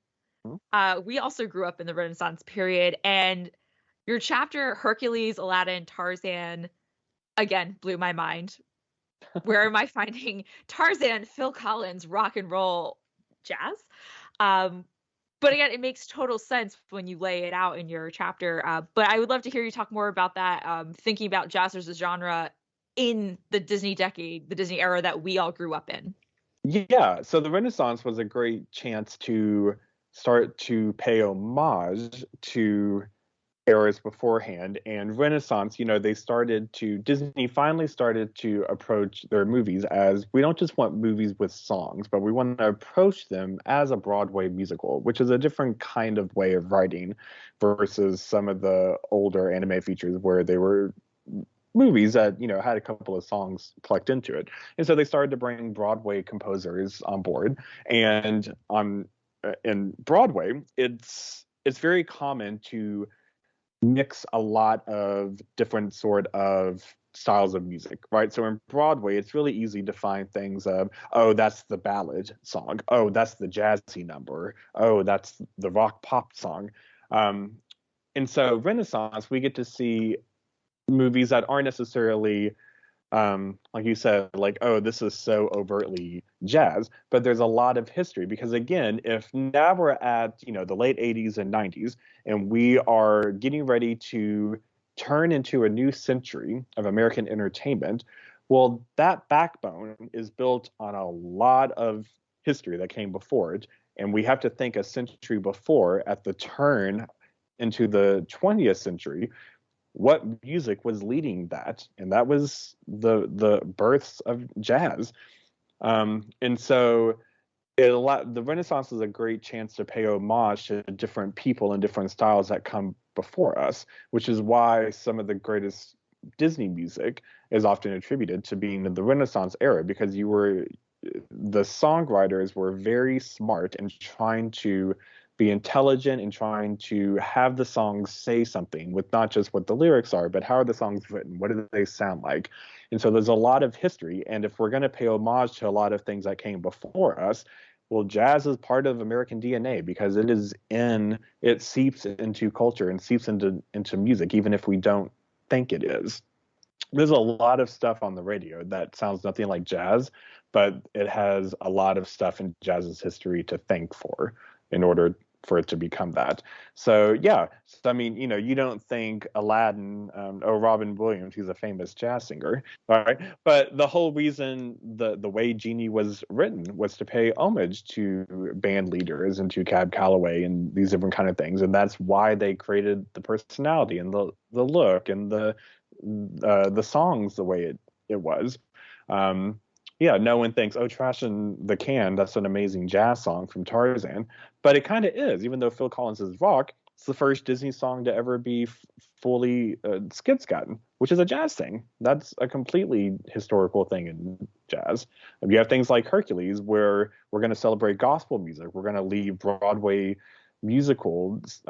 Mm-hmm. We also grew up in the Renaissance period, and your chapter, Hercules, Aladdin, Tarzan, again, blew my mind. Where am I finding Tarzan, Phil Collins, rock and roll jazz? But again, it makes total sense when you lay it out in your chapter. But I would love to hear you talk more about that, thinking about jazz as a genre in the Disney decade, the Disney era that we all grew up in. Yeah, so the Renaissance was a great chance to start to pay homage to eras beforehand. And Renaissance, Disney finally started to approach their movies as, we don't just want movies with songs, but we want to approach them as a Broadway musical, which is a different kind of way of writing versus some of the older anime features where they were movies that, had a couple of songs plucked into it. And so they started to bring Broadway composers on board. And in Broadway, it's very common to mix a lot of different sort of styles of music, right? So in Broadway, it's really easy to find things of, oh, that's the ballad song. Oh, that's the jazzy number. Oh, that's the rock pop song. And so Renaissance, we get to see movies that aren't necessarily, like you said, like, oh, this is so overtly jazz, but there's a lot of history. Because again, if now we're at, the late 80s and 90s, and we are getting ready to turn into a new century of American entertainment, well, that backbone is built on a lot of history that came before it. And we have to think a century before, at the turn into the 20th century, what music was leading that? And that was the births of jazz. And so the Renaissance is a great chance to pay homage to different people and different styles that come before us, which is why some of the greatest Disney music is often attributed to being in the Renaissance era, because the songwriters were very smart in trying to be intelligent and trying to have the songs say something with not just what the lyrics are, but how are the songs written? What do they sound like? And so there's a lot of history. And if we're going to pay homage to a lot of things that came before us, well, jazz is part of American DNA because it seeps into culture and seeps into music, even if we don't think it is. There's a lot of stuff on the radio that sounds nothing like jazz, but it has a lot of stuff in jazz's history to thank for in order for it to become that. So yeah, I mean, you don't think Aladdin, Robin Williams, he's a famous jazz singer, all right? But the whole reason the way Genie was written was to pay homage to band leaders and to Cab Calloway and these different kind of things, and that's why they created the personality and the look and the songs the way it was. Yeah, no one thinks, oh, Trash in the Can, that's an amazing jazz song from Tarzan. But it kind of is, even though Phil Collins is rock, it's the first Disney song to ever be fully skid-scotting, which is a jazz thing. That's a completely historical thing in jazz. And you have things like Hercules, where we're going to celebrate gospel music. We're going to leave Broadway musicals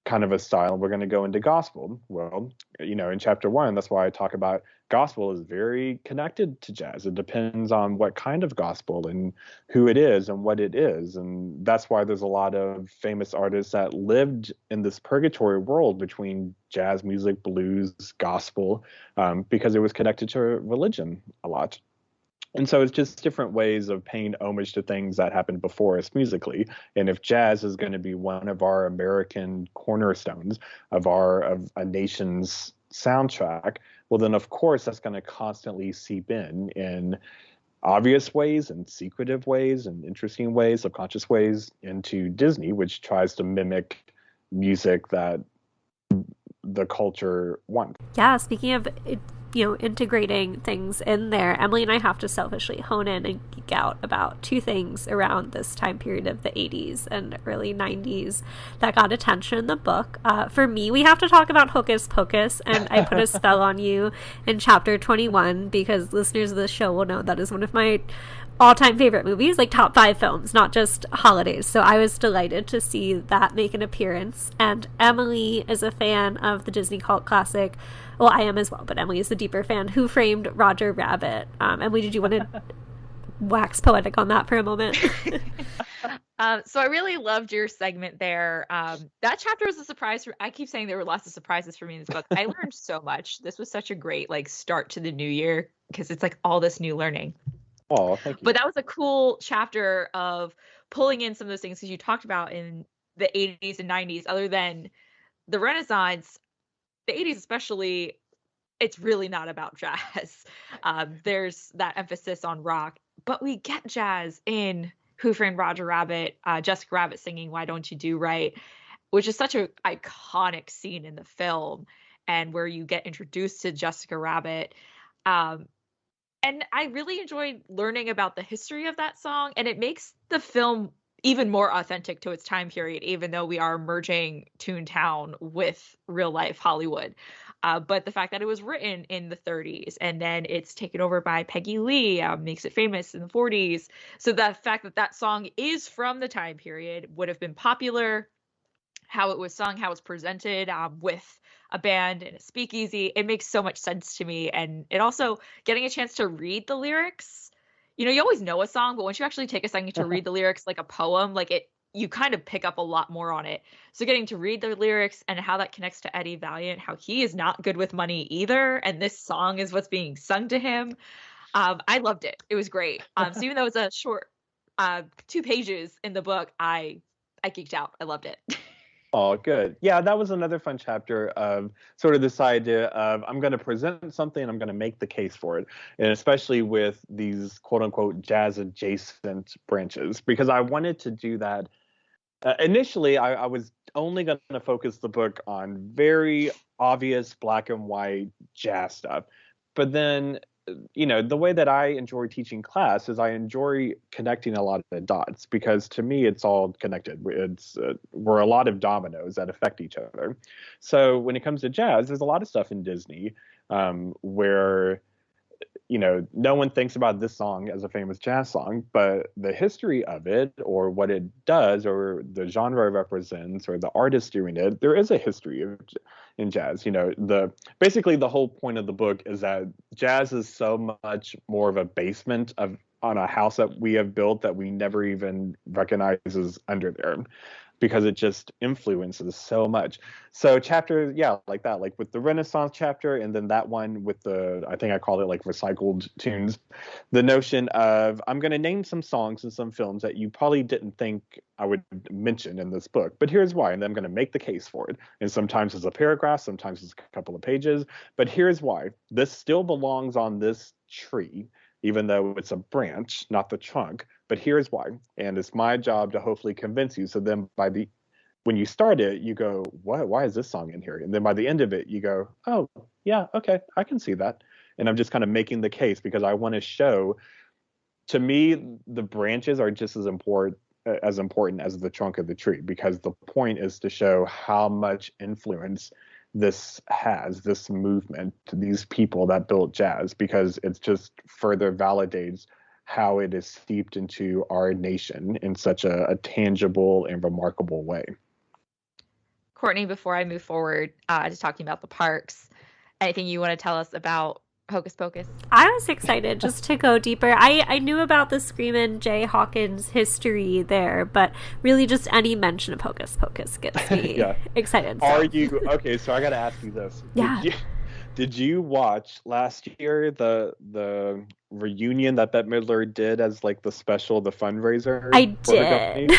kind of a style. We're going to go into gospel. Well, in chapter 1, that's why I talk about gospel is very connected to jazz. It depends on what kind of gospel and who it is and what it is. And that's why there's a lot of famous artists that lived in this purgatory world between jazz music, blues, gospel, because it was connected to religion a lot. And so it's just different ways of paying homage to things that happened before us musically. And if jazz is going to be one of our American cornerstones of a nation's soundtrack, well, then of course that's going to constantly seep in obvious ways and secretive ways and interesting ways, subconscious ways into Disney, which tries to mimic music that the culture wants. Yeah, speaking of integrating things in there, Emily and I have to selfishly hone in and geek out about two things around this time period of the 80s and early 90s that got attention in the book. For me, we have to talk about Hocus Pocus, and I put a spell on you in chapter 21 because listeners of this show will know that is one of my all-time favorite movies, like top 5 films, not just holidays. So I was delighted to see that make an appearance. And Emily is a fan of the Disney cult classic. Well, I am as well, but Emily is the deeper fan. Who Framed Roger Rabbit? Emily, did you want to wax poetic on that for a moment? So I really loved your segment there. That chapter was a surprise. I keep saying there were lots of surprises for me in this book. I learned so much. This was such a great start to the new year because it's all this new learning. Oh, thank you. But that was a cool chapter of pulling in some of those things that you talked about in the 80s and 90s. Other than the Renaissance, the 80s especially, it's really not about jazz. There's that emphasis on rock. But we get jazz in Who Framed Roger Rabbit, Jessica Rabbit singing Why Don't You Do Right, which is such an iconic scene in the film, and where you get introduced to Jessica Rabbit. And I really enjoyed learning about the history of that song, and it makes the film even more authentic to its time period, even though we are merging Toontown with real life Hollywood. But the fact that it was written in the 30s and then it's taken over by Peggy Lee makes it famous in the 40s. So the fact that that song is from the time period would have been popular, how it was sung, how it's presented with a band and a speakeasy, it makes so much sense to me. And it also, getting a chance to read the lyrics, you always know a song, but once you actually take a second to read the lyrics like a poem, you kind of pick up a lot more on it. So getting to read the lyrics and how that connects to Eddie Valiant, how he is not good with money either, and this song is what's being sung to him. I loved it. It was great. So even though it's a short 2 pages in the book, I geeked out. I loved it. Oh, good. Yeah, that was another fun chapter of sort of this idea of I'm going to present something and I'm going to make the case for it. And especially with these quote unquote jazz adjacent branches, because I wanted to do that Initially, I was only going to focus the book on very obvious black and white jazz stuff. But then, the way that I enjoy teaching class is I enjoy connecting a lot of the dots, because to me, it's all connected. We're a lot of dominoes that affect each other. So when it comes to jazz, there's a lot of stuff in Disney where no one thinks about this song as a famous jazz song, but the history of it, or what it does, or the genre it represents, or the artist doing it, there is a history in jazz. Basically the whole point of the book is that jazz is so much more of a basement on a house that we have built that we never even recognize is under there, because it just influences so much. So chapters, like that, like with the Renaissance chapter, and then that one with I think I call it like recycled tunes, the notion of, I'm going to name some songs and some films that you probably didn't think I would mention in this book, but here's why, and then I'm going to make the case for it. And sometimes it's a paragraph, sometimes it's a couple of pages, but here's why. This still belongs on this tree, even though it's a branch, not the trunk. But here's why. And it's my job to hopefully convince you. So then when you start it, you go, what? Why is this song in here? And then by the end of it, you go, oh, yeah, okay, I can see that. And I'm just kind of making the case, because I want to show, to me, the branches are just as important as the trunk of the tree, because the point is to show how much influence this movement, these people that built jazz, because it just further validates how it is steeped into our nation in such a tangible and remarkable way. Courtney, before I move forward to talking about the parks, anything you want to tell us about Hocus Pocus? I was excited just to go deeper. I knew about the Screamin' Jay Hawkins history there, but really just any mention of Hocus Pocus gets me excited. So. Okay, so I got to ask you this. Yeah. Did you watch last year the reunion that Bette Midler did as like the fundraiser? I did.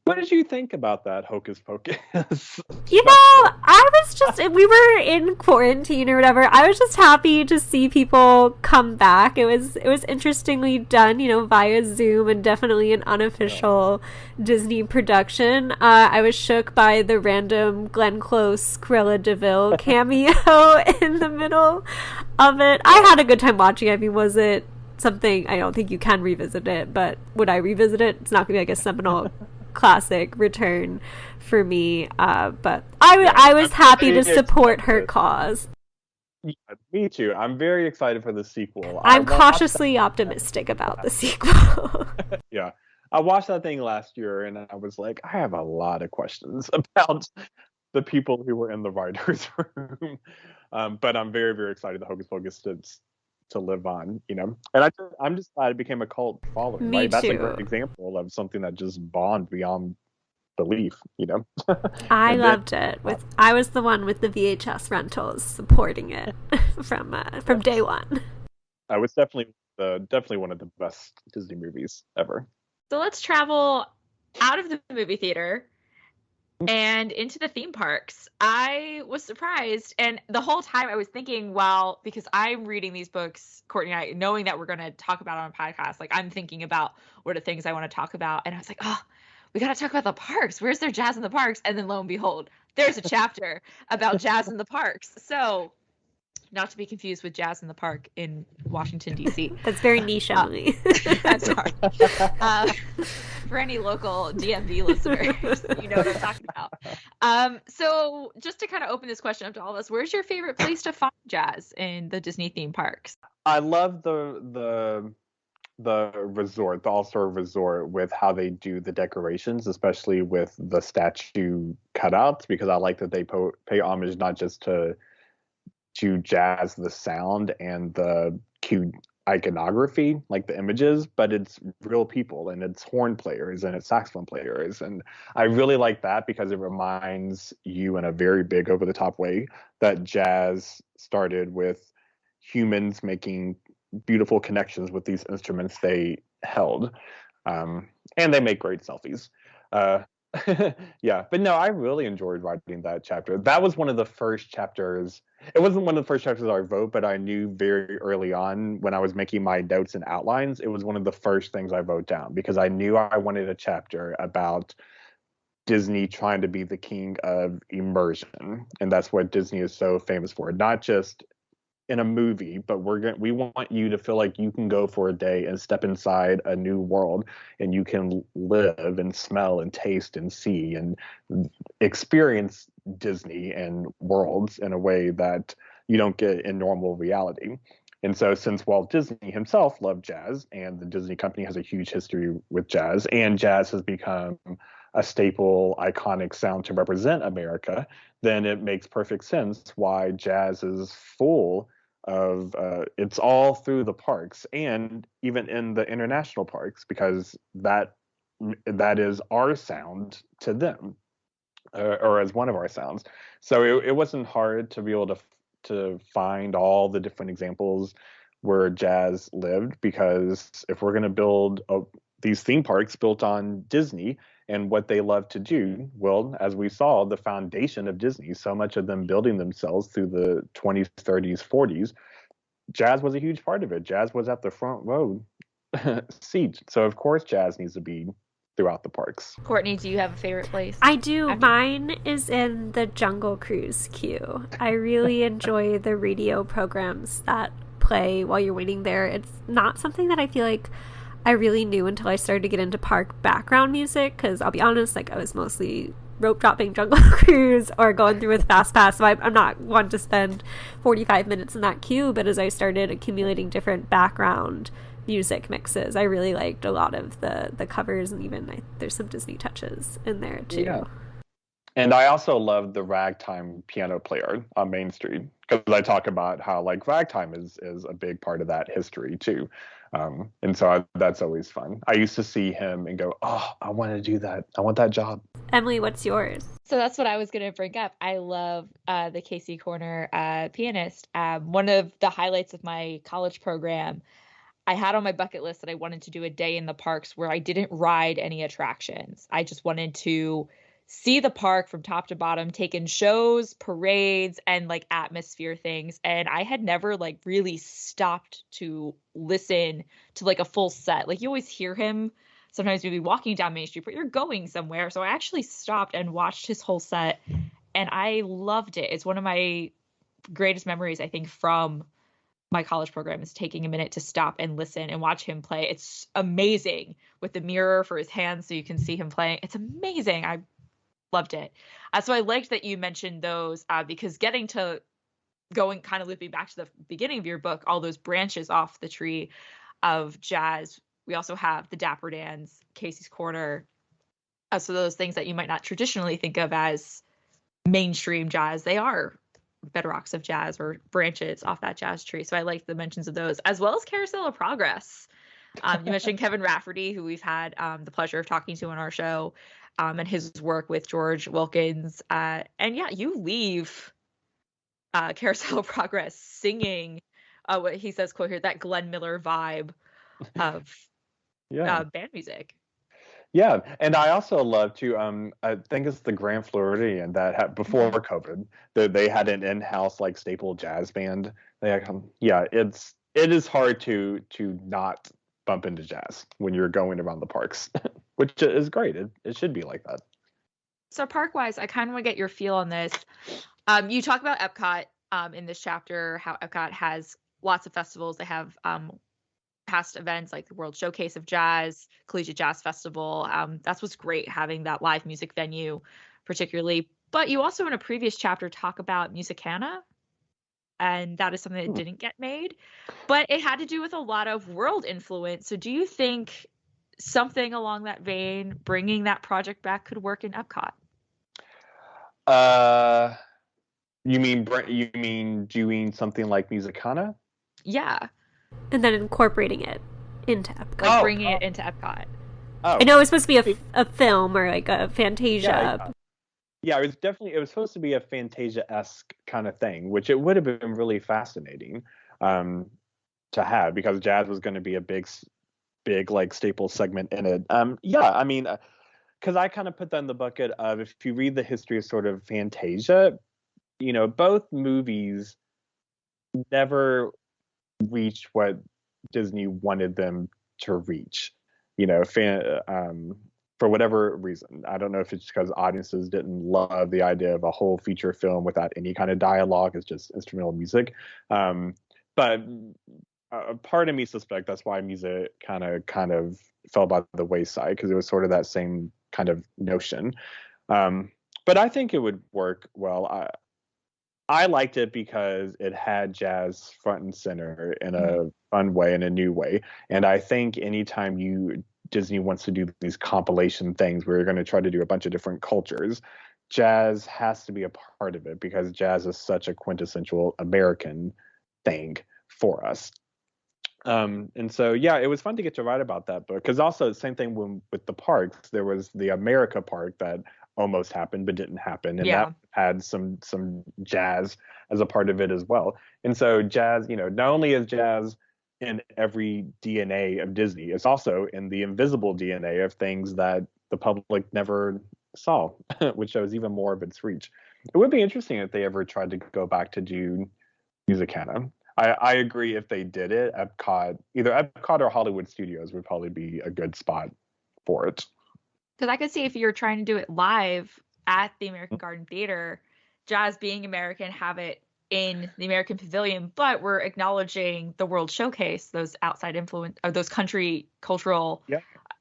What did you think about that Hocus Pocus? We were in quarantine or whatever. I was just happy to see people come back. It was interestingly done, via Zoom, and definitely an unofficial Disney production. I was shook by the random Glenn Close, Cruella DeVille cameo in the middle of it. I had a good time watching. I mean, was it something, I don't think you can revisit it, but would I revisit it? It's not gonna be like a seminal classic return for me, but I was happy to support her cause. Yeah, me too. I'm very excited for the sequel. I'm cautiously optimistic about the sequel. Yeah, I watched that thing last year, and I was like, I have a lot of questions about the people who were in the writers' room. But I'm very, very excited that Hocus Pocus to live on, and I'm just glad it became a cult following. Me too. That's a great example of something that just bond beyond belief, I loved it. I was the one with the VHS rentals supporting it from day one. I was definitely one of the best Disney movies ever. So let's travel out of the movie theater and into the theme parks. I was surprised, and the whole time I was thinking, because I'm reading these books, Courtney and I, knowing that we're going to talk about it on a podcast, like I'm thinking about what are things I want to talk about, and I was like, oh, we got to talk about the parks. Where's there jazz in the parks? And then lo and behold, there's a chapter about jazz in the parks. So, not to be confused with Jazz in the Park in Washington, D.C. That's very niche, Emily. Sorry. For any local DMV listeners, you know what I'm talking about. So just to kind of open this question up to all of us, where's your favorite place to find jazz in the Disney theme parks? I love the resort, the All-Star Resort, with how they do the decorations, especially with the statue cutouts, because I like that they pay homage not just to jazz, the sound and the cute iconography, like the images, but it's real people, and it's horn players, and it's saxophone players, and I really like that because it reminds you in a very big over-the-top way that jazz started with humans making beautiful connections with these instruments they held, and they make great selfies. Yeah, but no, I really enjoyed writing that chapter. That was one of the first chapters. It wasn't one of the first chapters I wrote, but I knew very early on when I was making my notes and outlines, it was one of the first things I wrote down because I knew I wanted a chapter about Disney trying to be the king of immersion. And that's what Disney is so famous for. Not just in a movie, but we want you to feel like you can go for a day and step inside a new world and you can live and smell and taste and see and experience Disney and worlds in a way that you don't get in normal reality. And so since Walt Disney himself loved jazz and the Disney Company has a huge history with jazz and jazz has become a staple iconic sound to represent America, then it makes perfect sense why jazz is full of it's all through the parks and even in the international parks because that is our sound to them or as one of our sounds. So it wasn't hard to be able to find all the different examples where jazz lived because if we're going to build these theme parks built on Disney and what they love to do, well, as we saw, the foundation of Disney, so much of them building themselves through the 20s, 30s, 40s, jazz was a huge part of it. Jazz was at the front row seat. So, of course, jazz needs to be throughout the parks. Courtney, do you have a favorite place? I do. Mine is in the Jungle Cruise queue. I really enjoy the radio programs that play while you're waiting there. It's not something that I feel like I really knew until I started to get into park background music, because I'll be honest, like I was mostly rope dropping Jungle Cruise or going through with Fast Pass, so I'm not one to spend 45 minutes in that queue, but as I started accumulating different background music mixes, I really liked a lot of the covers, and even there's some Disney touches in there too. Yeah. And I also love the ragtime piano player on Main Street because I talk about how like ragtime is a big part of that history too. And so that's always fun. I used to see him and go, oh, I want to do that. I want that job. Emily, what's yours? So that's what I was going to bring up. I love the Casey Corner pianist. One of the highlights of my college program, I had on my bucket list that I wanted to do a day in the parks where I didn't ride any attractions. I just wanted to see the park from top to bottom, take in shows, parades, and like atmosphere things. And I had never like really stopped to listen to like a full set. Like you always hear him sometimes maybe walking down Main Street, but you're going somewhere. So I actually stopped and watched his whole set and I loved it. It's one of my greatest memories, I think, from my college program is taking a minute to stop and listen and watch him play. It's amazing with the mirror for his hands so you can see him playing. It's amazing. I loved it. So I liked that you mentioned those because getting to going kind of looping back to the beginning of your book, all those branches off the tree of jazz. We also have the Dapper Dans, Casey's Corner. So those things that you might not traditionally think of as mainstream jazz, they are bedrocks of jazz or branches off that jazz tree. So I like the mentions of those, as well as Carousel of Progress. You mentioned Kevin Rafferty, who we've had the pleasure of talking to on our show, and his work with George Wilkins. And yeah, you leave Carousel of Progress singing what he says, quote here, that Glenn Miller vibe of band music. Yeah, and I also love to. I think it's the Grand Floridian that had before COVID. They had an in-house like staple jazz band. It is hard to not bump into jazz when you're going around the parks, which is great. It should be like that. So park-wise, I kind of want to get your feel on this. You talk about Epcot in this chapter, how Epcot has lots of festivals. They have past events like the World Showcase of Jazz, Collegiate Jazz Festival. That's what's great, having that live music venue particularly. But you also in a previous chapter talk about Musicana, and that is something that didn't get made. But it had to do with a lot of world influence. So do you think something along that vein, bringing that project back, could work in Epcot? You mean doing something like Musicana? Yeah. And then incorporating it into Epcot. Like bringing it into Epcot. Oh. I know it was supposed to be a film or like a Fantasia. Yeah, it was supposed to be a Fantasia-esque kind of thing, which it would have been really fascinating to have because jazz was going to be a big like staple segment in it. because I kind of put that in the bucket of, if you read the history of sort of Fantasia, both movies never reached what Disney wanted them to reach. For whatever reason. I don't know if it's because audiences didn't love the idea of a whole feature film without any kind of dialogue. It's just instrumental music. But a part of me suspect that's why music kind of fell by the wayside, because it was sort of that same kind of notion. But I think it would work well. I liked it because it had jazz front and center in a fun way, in a new way. And I think anytime Disney wants to do these compilation things where you're going to try to do a bunch of different cultures, jazz has to be a part of it, because jazz is such a quintessential American thing for us. And so, yeah, it was fun to get to write about that book, because also the same thing with the parks. There was the America Park that almost happened but didn't happen, and that had some jazz as a part of it as well. And so jazz, not only is jazz in every DNA of Disney, it's also in the invisible DNA of things that the public never saw, which shows even more of its reach. It would be interesting if they ever tried to go back to do Musicana. I agree, if they did it, either Epcot or Hollywood Studios would probably be a good spot for it. Because I could see if you're trying to do it live at the American Garden Theater, jazz being American, have it in the American Pavilion, but we're acknowledging the World Showcase, those outside influence, or those country cultural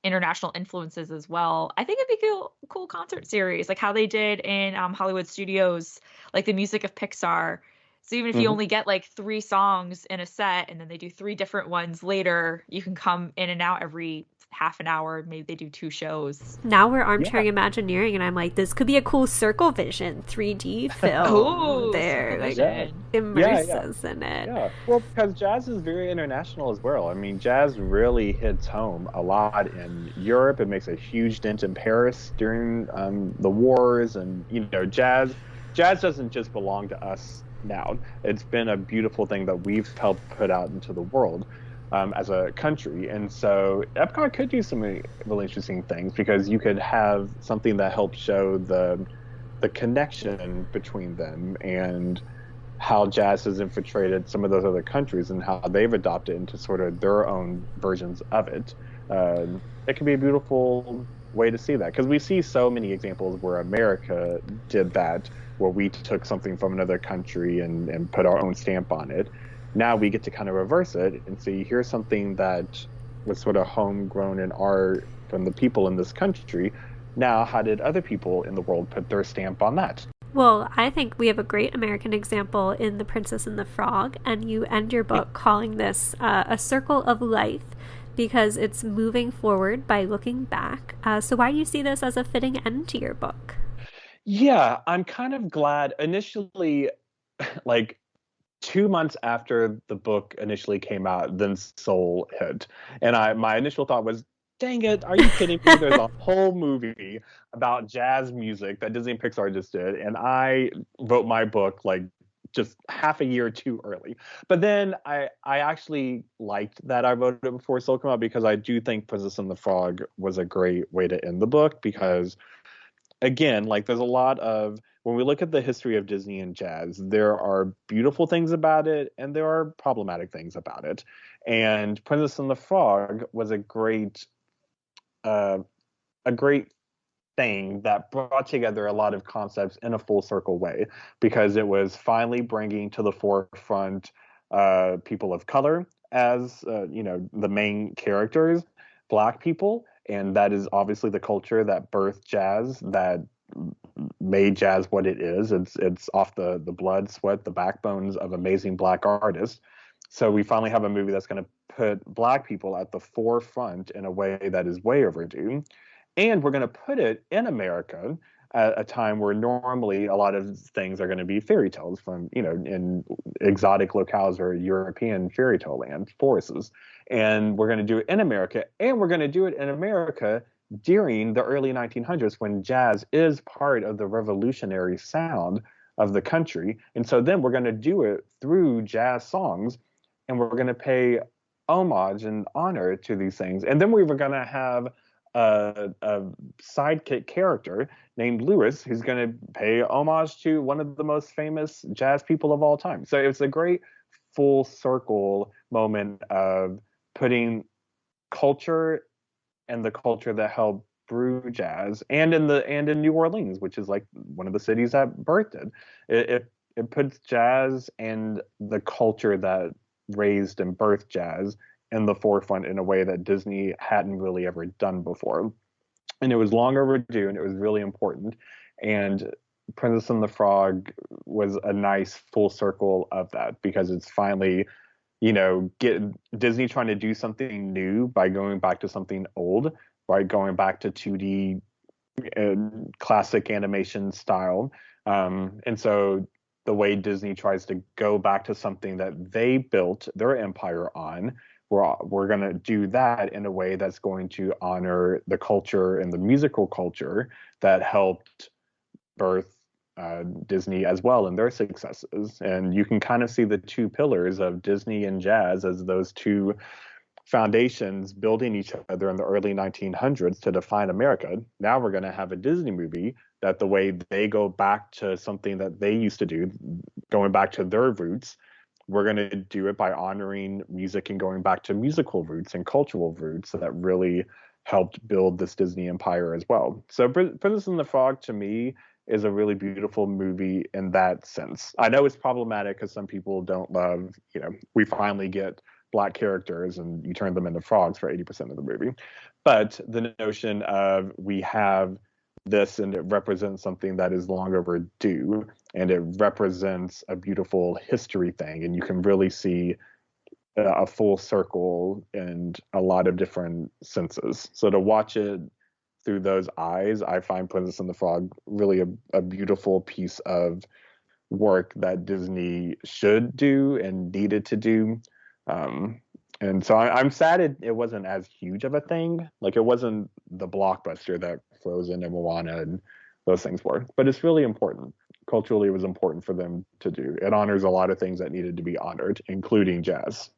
international influences as well. I think it'd be cool concert series, like how they did in Hollywood Studios, like the music of Pixar. So even if you only get like 3 songs in a set, and then they do 3 different ones later, you can come in and out every half an hour. Maybe they do 2 shows. Now we're armchair Imagineering, and I'm like, this could be a cool Circle Vision 3D film there. Like, immerse us in it. Yeah, well, because jazz is very international as well. I mean, jazz really hits home a lot in Europe. It makes a huge dent in Paris during the wars, and jazz doesn't just belong to us now. It's been a beautiful thing that we've helped put out into the world as a country. And so Epcot could do some really interesting things, because you could have something that helps show the connection between them, and how jazz has infiltrated some of those other countries, and how they've adopted into sort of their own versions of it. It can be a beautiful way to see that, because we see so many examples where America did that, where we took something from another country and put our own stamp on it. Now we get to kind of reverse it and see, here's something that was sort of homegrown in art from the people in this country. Now, how did other people in the world put their stamp on that? Well, I think we have a great American example in The Princess and the Frog, and you end your book calling this a circle of life, because it's moving forward by looking back. So why do you see this as a fitting end to your book? Yeah, I'm kind of glad. Initially, like 2 months after the book initially came out, then Soul hit. And my initial thought was, dang it, are you kidding me? There's a whole movie about jazz music that Disney and Pixar just did, and I wrote my book like just half a year too early. But then I actually liked that I wrote it before Soul came out, because I do think Princess and the Frog was a great way to end the book, because again, like, there's a lot of, when we look at the history of Disney and jazz, there are beautiful things about it and there are problematic things about it. And Princess and the Frog was a great thing that brought together a lot of concepts in a full circle way, because it was finally bringing to the forefront people of color as the main characters, Black people. And that is obviously the culture that birthed jazz, that made jazz what it is. It's off the blood, sweat, the backbones of amazing Black artists. So we finally have a movie that's going to put Black people at the forefront in a way that is way overdue. And we're going to put it in America at a time where normally a lot of things are going to be fairy tales from, in exotic locales or European fairy tale land, forests. And we're going to do it in America, and we're going to do it in America during the early 1900s, when jazz is part of the revolutionary sound of the country. And so then we're going to do it through jazz songs, and we're going to pay homage and honor to these things. And then we were going to have a sidekick character named Lewis who's going to pay homage to one of the most famous jazz people of all time. So it's a great full circle moment of putting culture and the culture that helped brew jazz, and in New Orleans, which is like one of the cities that birthed it. It puts jazz and the culture that raised and birthed jazz in the forefront in a way that Disney hadn't really ever done before. And it was long overdue, and it was really important. And Princess and the Frog was a nice full circle of that, because it's finally, get Disney trying to do something new by going back to something old, by going back to 2D classic animation style. And so the way Disney tries to go back to something that they built their empire on, we're going to do that in a way that's going to honor the culture and the musical culture that helped birth Disney as well in their successes. And you can kind of see the two pillars of Disney and jazz as those two foundations building each other in the early 1900s to define America. Now we're going to have a Disney movie that the way they go back to something that they used to do, going back to their roots, we're going to do it by honoring music and going back to musical roots and cultural roots that really helped build this Disney empire as well. So Princess and the Frog, to me, is a really beautiful movie in that sense. I know it's problematic because some people don't love, we finally get Black characters and you turn them into frogs for 80% of the movie. But the notion of we have this and it represents something that is long overdue, and it represents a beautiful history thing, and you can really see a full circle and a lot of different senses. So to watch it through those eyes, I find Princess and the Frog really a beautiful piece of work that Disney should do and needed to do. And so I'm sad it wasn't as huge of a thing. Like, it wasn't the blockbuster that Frozen and Moana and those things were. But it's really important. Culturally, it was important for them to do. It honors a lot of things that needed to be honored, including jazz.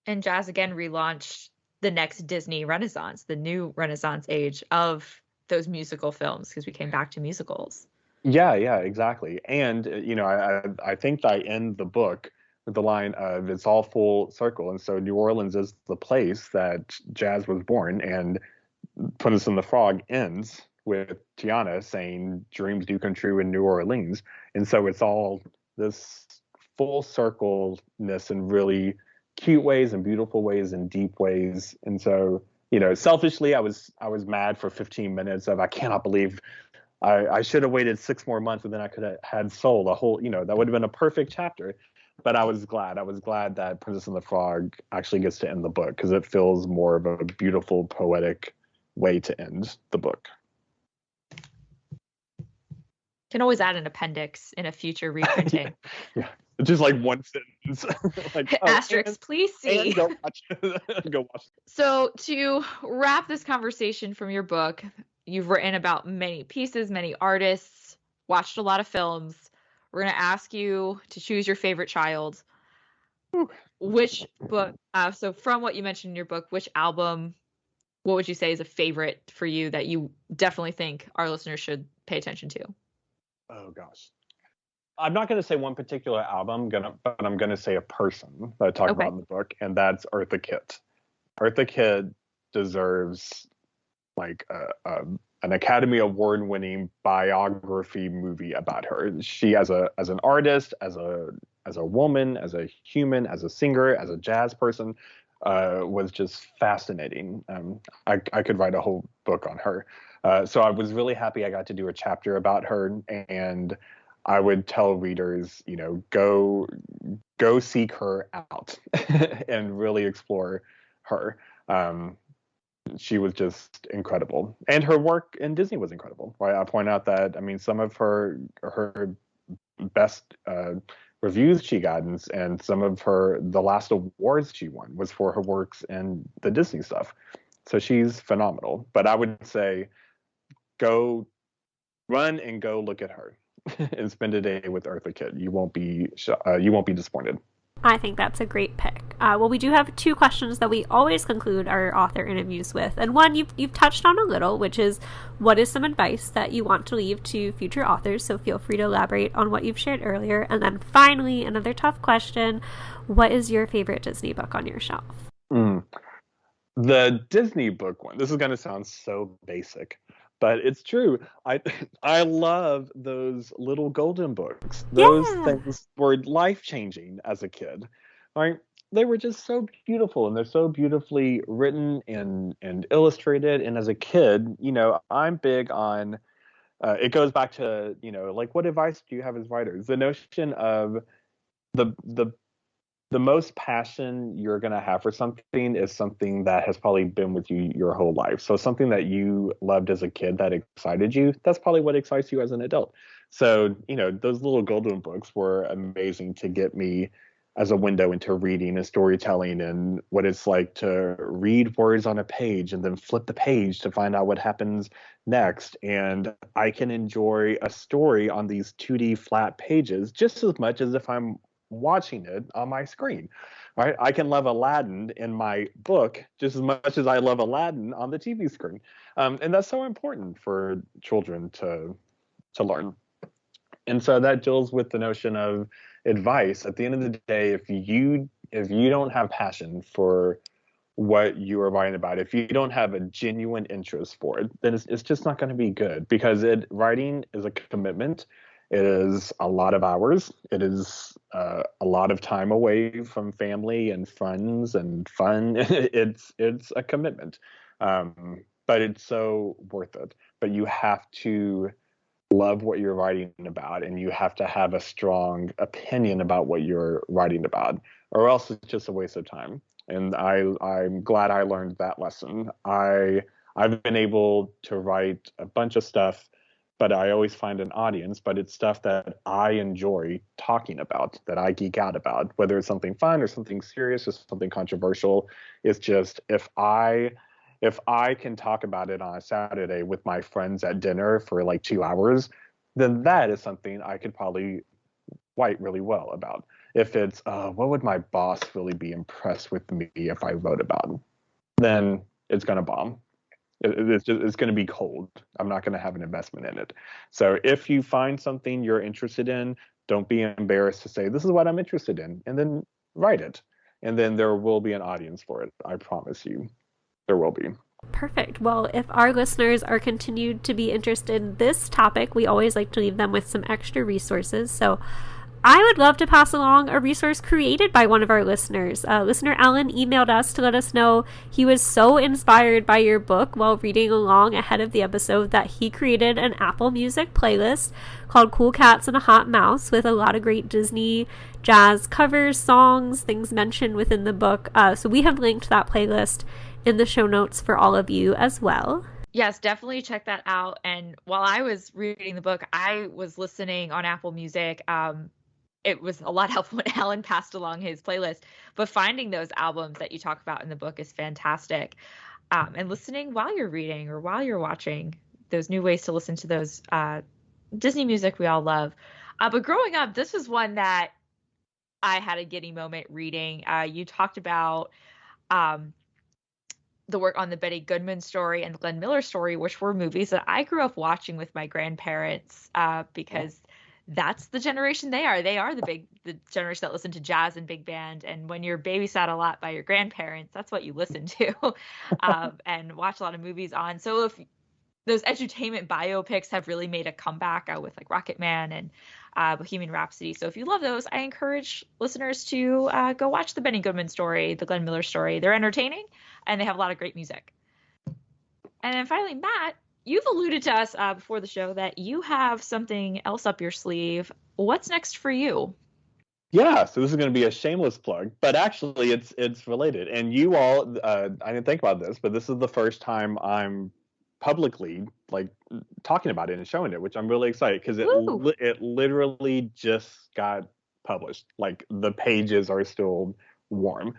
And jazz, again, relaunched the next Disney Renaissance, the new Renaissance age of those musical films, because we came back to musicals. Yeah, exactly. And, I think I end the book with the line of it's all full circle. And so New Orleans is the place that jazz was born. And Princess and the Frog ends with Tiana saying dreams do come true in New Orleans. And so it's all this full circleness in really cute ways and beautiful ways and deep ways. And so, selfishly, I was mad for 15 minutes of I cannot believe I should have waited 6 more months, and then I could have had Soul, a whole, that would have been a perfect chapter. But I was glad that Princess and the Frog actually gets to end the book, because it feels more of a beautiful, poetic way to end the book. Can always add an appendix in a future reprinting. Yeah, just like one sentence. Like, asterisk, please see. And go watch. Go watch. So to wrap this conversation from your book, you've written about many pieces, many artists, watched a lot of films. We're going to ask you to choose your favorite child. Which book, so from what you mentioned in your book, which album, what would you say is a favorite for you that you definitely think our listeners should pay attention to? Oh, gosh. I'm not going to say one particular album, but I'm going to say a person that I talk about in the book, and that's Eartha Kitt. Eartha Kitt deserves like an Academy Award-winning biography movie about her. She, as an artist, as a woman, as a human, as a singer, as a jazz person, was just fascinating. I could write a whole book on her. So I was really happy I got to do a chapter about her, and I would tell readers, go seek her out and really explore her. She was just incredible, and her work in Disney was incredible. Right? I point out that some of her best reviews she got, and some of the last awards she won was for her works in the Disney stuff. So she's phenomenal. But I would say, go run and go look at her and spend a day with Eartha Kitt. You won't be disappointed. I think that's a great pick. Well, we do have 2 questions that we always conclude our author interviews with. And one you've touched on a little, which is what is some advice that you want to leave to future authors? So feel free to elaborate on what you've shared earlier. And then finally, another tough question. What is your favorite Disney book on your shelf? The Disney book one. This is going to sound so basic, but it's true. I love those little golden books. Those things were life-changing as a kid, right? They were just so beautiful, and they're so beautifully written and illustrated. And as a kid, I'm big on. It goes back to like, what advice do you have as writers? The notion of the most passion you're going to have for something is something that has probably been with you your whole life. So something that you loved as a kid that excited you, that's probably what excites you as an adult. So, those little golden books were amazing to get me as a window into reading and storytelling and what it's like to read words on a page and then flip the page to find out what happens next. And I can enjoy a story on these 2D flat pages just as much as if I'm watching it on my screen, right? I can love Aladdin in my book just as much as I love Aladdin on the TV screen, and that's so important for children to learn. And so that deals with the notion of advice. At the end of the day, if you don't have passion for what you are writing about, if you don't have a genuine interest for it, then it's just not going to be good, because writing is a commitment. It is a lot of hours. It is a lot of time away from family and friends and fun. It's a commitment, but it's so worth it. But you have to love what you're writing about, and you have to have a strong opinion about what you're writing about, or else it's just a waste of time. And I'm glad I learned that lesson. I've been able to write a bunch of stuff, but I always find an audience, but it's stuff that I enjoy talking about, that I geek out about, whether it's something fun or something serious or something controversial. It's just, if I can talk about it on a Saturday with my friends at dinner for like 2 hours, then that is something I could probably write really well about. If it's, what would my boss really be impressed with me if I wrote about? Then it's going to bomb. It's going to be cold. I'm not going to have an investment in it. So if you find something you're interested in, don't be embarrassed to say, this is what I'm interested in, and then write it. And then there will be an audience for it. I promise you, there will be. Perfect. Well, if our listeners are continued to be interested in this topic, we always like to leave them with some extra resources. So I would love to pass along a resource created by one of our listeners. Listener Alan emailed us to let us know he was so inspired by your book while reading along ahead of the episode that he created an Apple Music playlist called Cool Cats and a Hot Mouse with a lot of great Disney jazz covers, songs, things mentioned within the book. So we have linked that playlist in the show notes for all of you as well. Yes, definitely check that out. And while I was reading the book, I was listening on Apple Music. It was a lot helpful when Alan passed along his playlist, but finding those albums that you talk about in the book is fantastic. And listening while you're reading or while you're watching, those new ways to listen to those Disney music we all love. But growing up, this was one that I had a giddy moment reading. You talked about the work on the Betty Goodman story and the Glenn Miller story, which were movies that I grew up watching with my grandparents because that's the generation they are. They are the generation that listened to jazz and big band. And when you're babysat a lot by your grandparents, that's what you listen to and watch a lot of movies on. So if those edutainment biopics have really made a comeback with like Rocket Man and Bohemian Rhapsody. So if you love those, I encourage listeners to go watch the Benny Goodman story, the Glenn Miller story. They're entertaining and they have a lot of great music. And then finally, Matt, you've alluded to us before the show that you have something else up your sleeve. What's next for you? Yeah, so this is going to be a shameless plug, but actually it's related. And you all, I didn't think about this, but this is the first time I'm publicly like talking about it and showing it, which I'm really excited because it literally just got published. Like the pages are still warm.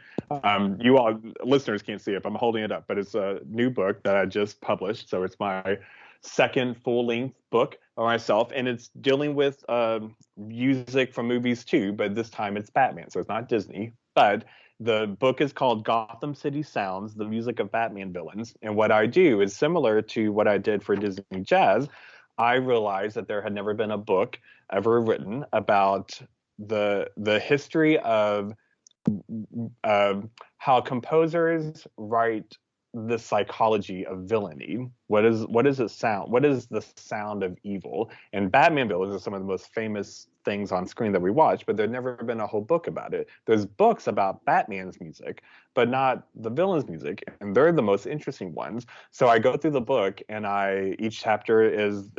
You all listeners can't see it, but I'm holding it up, but it's a new book that I just published. So it's my second full-length book of myself, and it's dealing with music from movies too, but this time it's Batman, so it's not Disney. But the book is called Gotham City Sounds, the music of Batman villains. And what I do is similar to what I did for Disney Jazz. I realized that there had never been a book ever written about the history of how composers write the psychology of villainy. What is it sound? What is the sound of evil? And Batman villains are some of the most famous things on screen that we watch, but there's never been a whole book about it. There's books about Batman's music, but not the villain's music, and they're the most interesting ones. So I go through the book, and each chapter is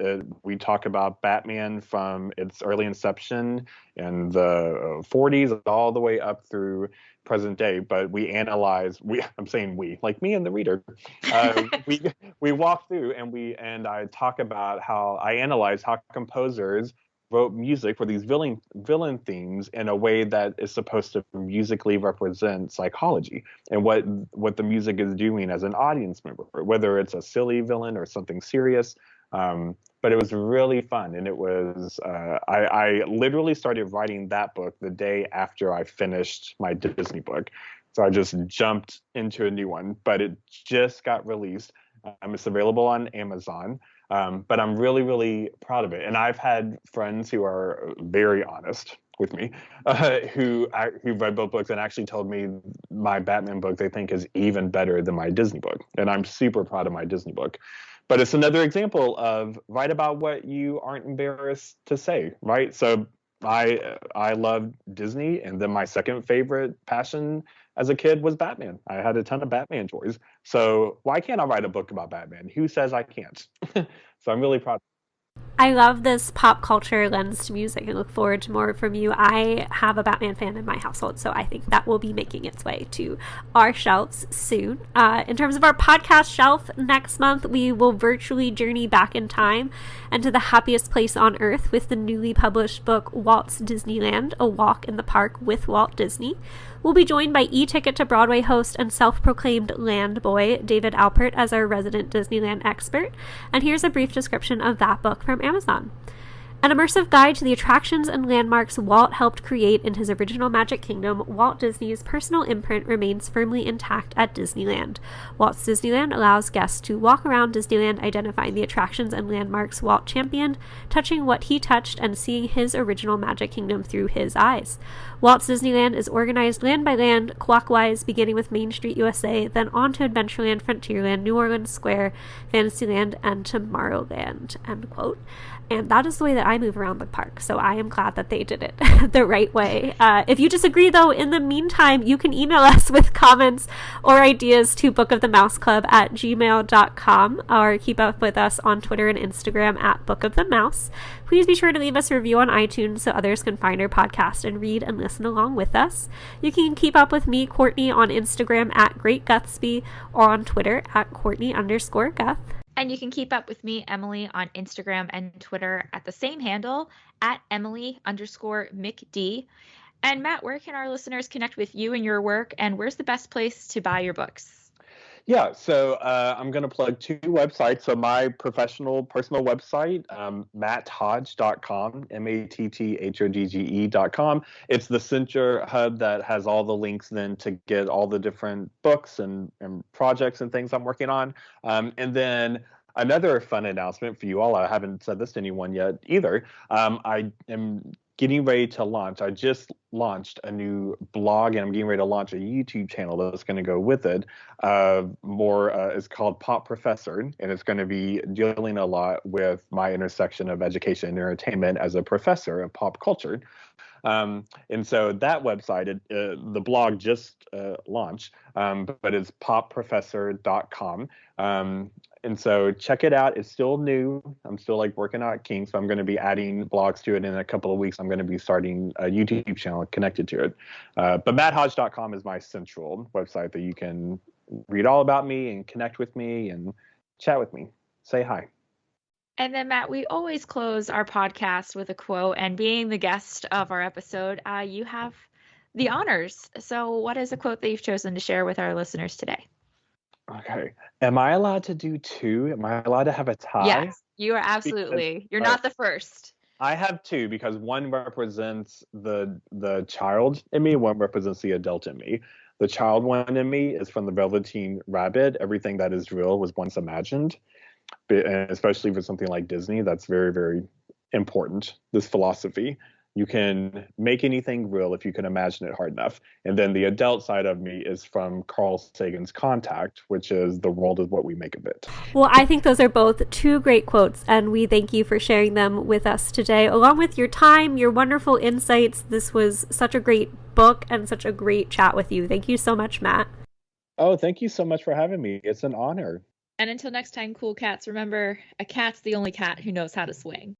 we talk about Batman from its early inception in the 40s all the way up through present day, but we analyze. I'm saying we, like me and the reader. We walk through and I talk about how I analyze how composers wrote music for these villain themes in a way that is supposed to musically represent psychology and what the music is doing as an audience member, whether it's a silly villain or something serious. But it was really fun, and it was I literally started writing that book the day after I finished my Disney book. So I just jumped into a new one, but it just got released. It's available on Amazon. But I'm really, really proud of it. And I've had friends who are very honest with me, who read both books and actually told me my Batman book they think is even better than my Disney book. And I'm super proud of my Disney book. But it's another example of write about what you aren't embarrassed to say, right? So I love Disney, and then my second favorite passion as a kid was Batman. I had a ton of Batman toys. So why can't I write a book about Batman? Who says I can't? So I'm really proud. I love this pop culture lens to music and look forward to more from you. I have a Batman fan in my household, so I think that will be making its way to our shelves soon. In terms of our podcast shelf, next month we will virtually journey back in time and to the happiest place on earth with the newly published book Walt's Disneyland, A Walk in the Park with Walt Disney. We'll be joined by e-ticket to Broadway host and self-proclaimed land boy David Alpert as our resident Disneyland expert. And here's a brief description of that book from Amazon. An immersive guide to the attractions and landmarks Walt helped create in his original Magic Kingdom, Walt Disney's personal imprint remains firmly intact at Disneyland. Walt's Disneyland allows guests to walk around Disneyland identifying the attractions and landmarks Walt championed, touching what he touched, and seeing his original Magic Kingdom through his eyes. Walt's Disneyland is organized land by land, clockwise, beginning with Main Street, USA, then on to Adventureland, Frontierland, New Orleans Square, Fantasyland, and Tomorrowland, end quote. And that is the way that I move around the park, so I am glad that they did it the right way. If you disagree, though, in the meantime, you can email us with comments or ideas to bookofthemouseclub@gmail.com, or keep up with us on Twitter and Instagram at Book of the Mouse. Please be sure to leave us a review on iTunes so others can find our podcast and read and listen along with us. You can keep up with me, Courtney, on Instagram at GreatGutsby, or on Twitter at Courtney_Guth. And you can keep up with me, Emily, on Instagram and Twitter at the same handle, at Emily_McD. And Matt, where can our listeners connect with you and your work, and where's the best place to buy your books? Yeah, so I'm going to plug two websites. So my personal website, matthodge.com, matthodge.com. It's the center hub that has all the links then to get all the different books and projects and things I'm working on. And then another fun announcement for you all, I haven't said this to anyone yet either. I am getting ready to launch. I just launched a new blog, and I'm getting ready to launch a YouTube channel that's going to go with it. It's called Pop Professor, and it's going to be dealing a lot with my intersection of education and entertainment as a professor of pop culture. And so that website, the blog just launched, but it's popprofessor.com. And so check it out. It's still new. I'm still working out kinks, so I'm going to be adding blogs to it. In a couple of weeks, I'm going to be starting a YouTube channel connected to it. But matthodge.com is my central website that you can read all about me and connect with me and chat with me. Say hi. And then, Matt, we always close our podcast with a quote. And being the guest of our episode, you have the honors. So what is a quote that you've chosen to share with our listeners today? Okay. Am I allowed to do two? Am I allowed to have a tie? Yes, you are Because absolutely. You're not the first. I have two because one represents the child in me, one represents the adult in me. The child one in me is from the Velveteen Rabbit. Everything that is real was once imagined. And especially for something like Disney, that's very, very important. This philosophy. You can make anything real if you can imagine it hard enough. And then the adult side of me is from Carl Sagan's Contact, which is the world is what we make of it. Well, I think those are both two great quotes, and we thank you for sharing them with us today, along with your time, your wonderful insights. This was such a great book and such a great chat with you. Thank you so much, Matt. Oh, thank you so much for having me. It's an honor. And until next time, cool cats, remember, a cat's the only cat who knows how to swing.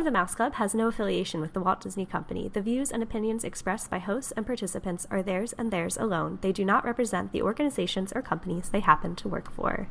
The Mouse Club has no affiliation with the Walt Disney Company. The views and opinions expressed by hosts and participants are theirs and theirs alone. They do not represent the organizations or companies they happen to work for.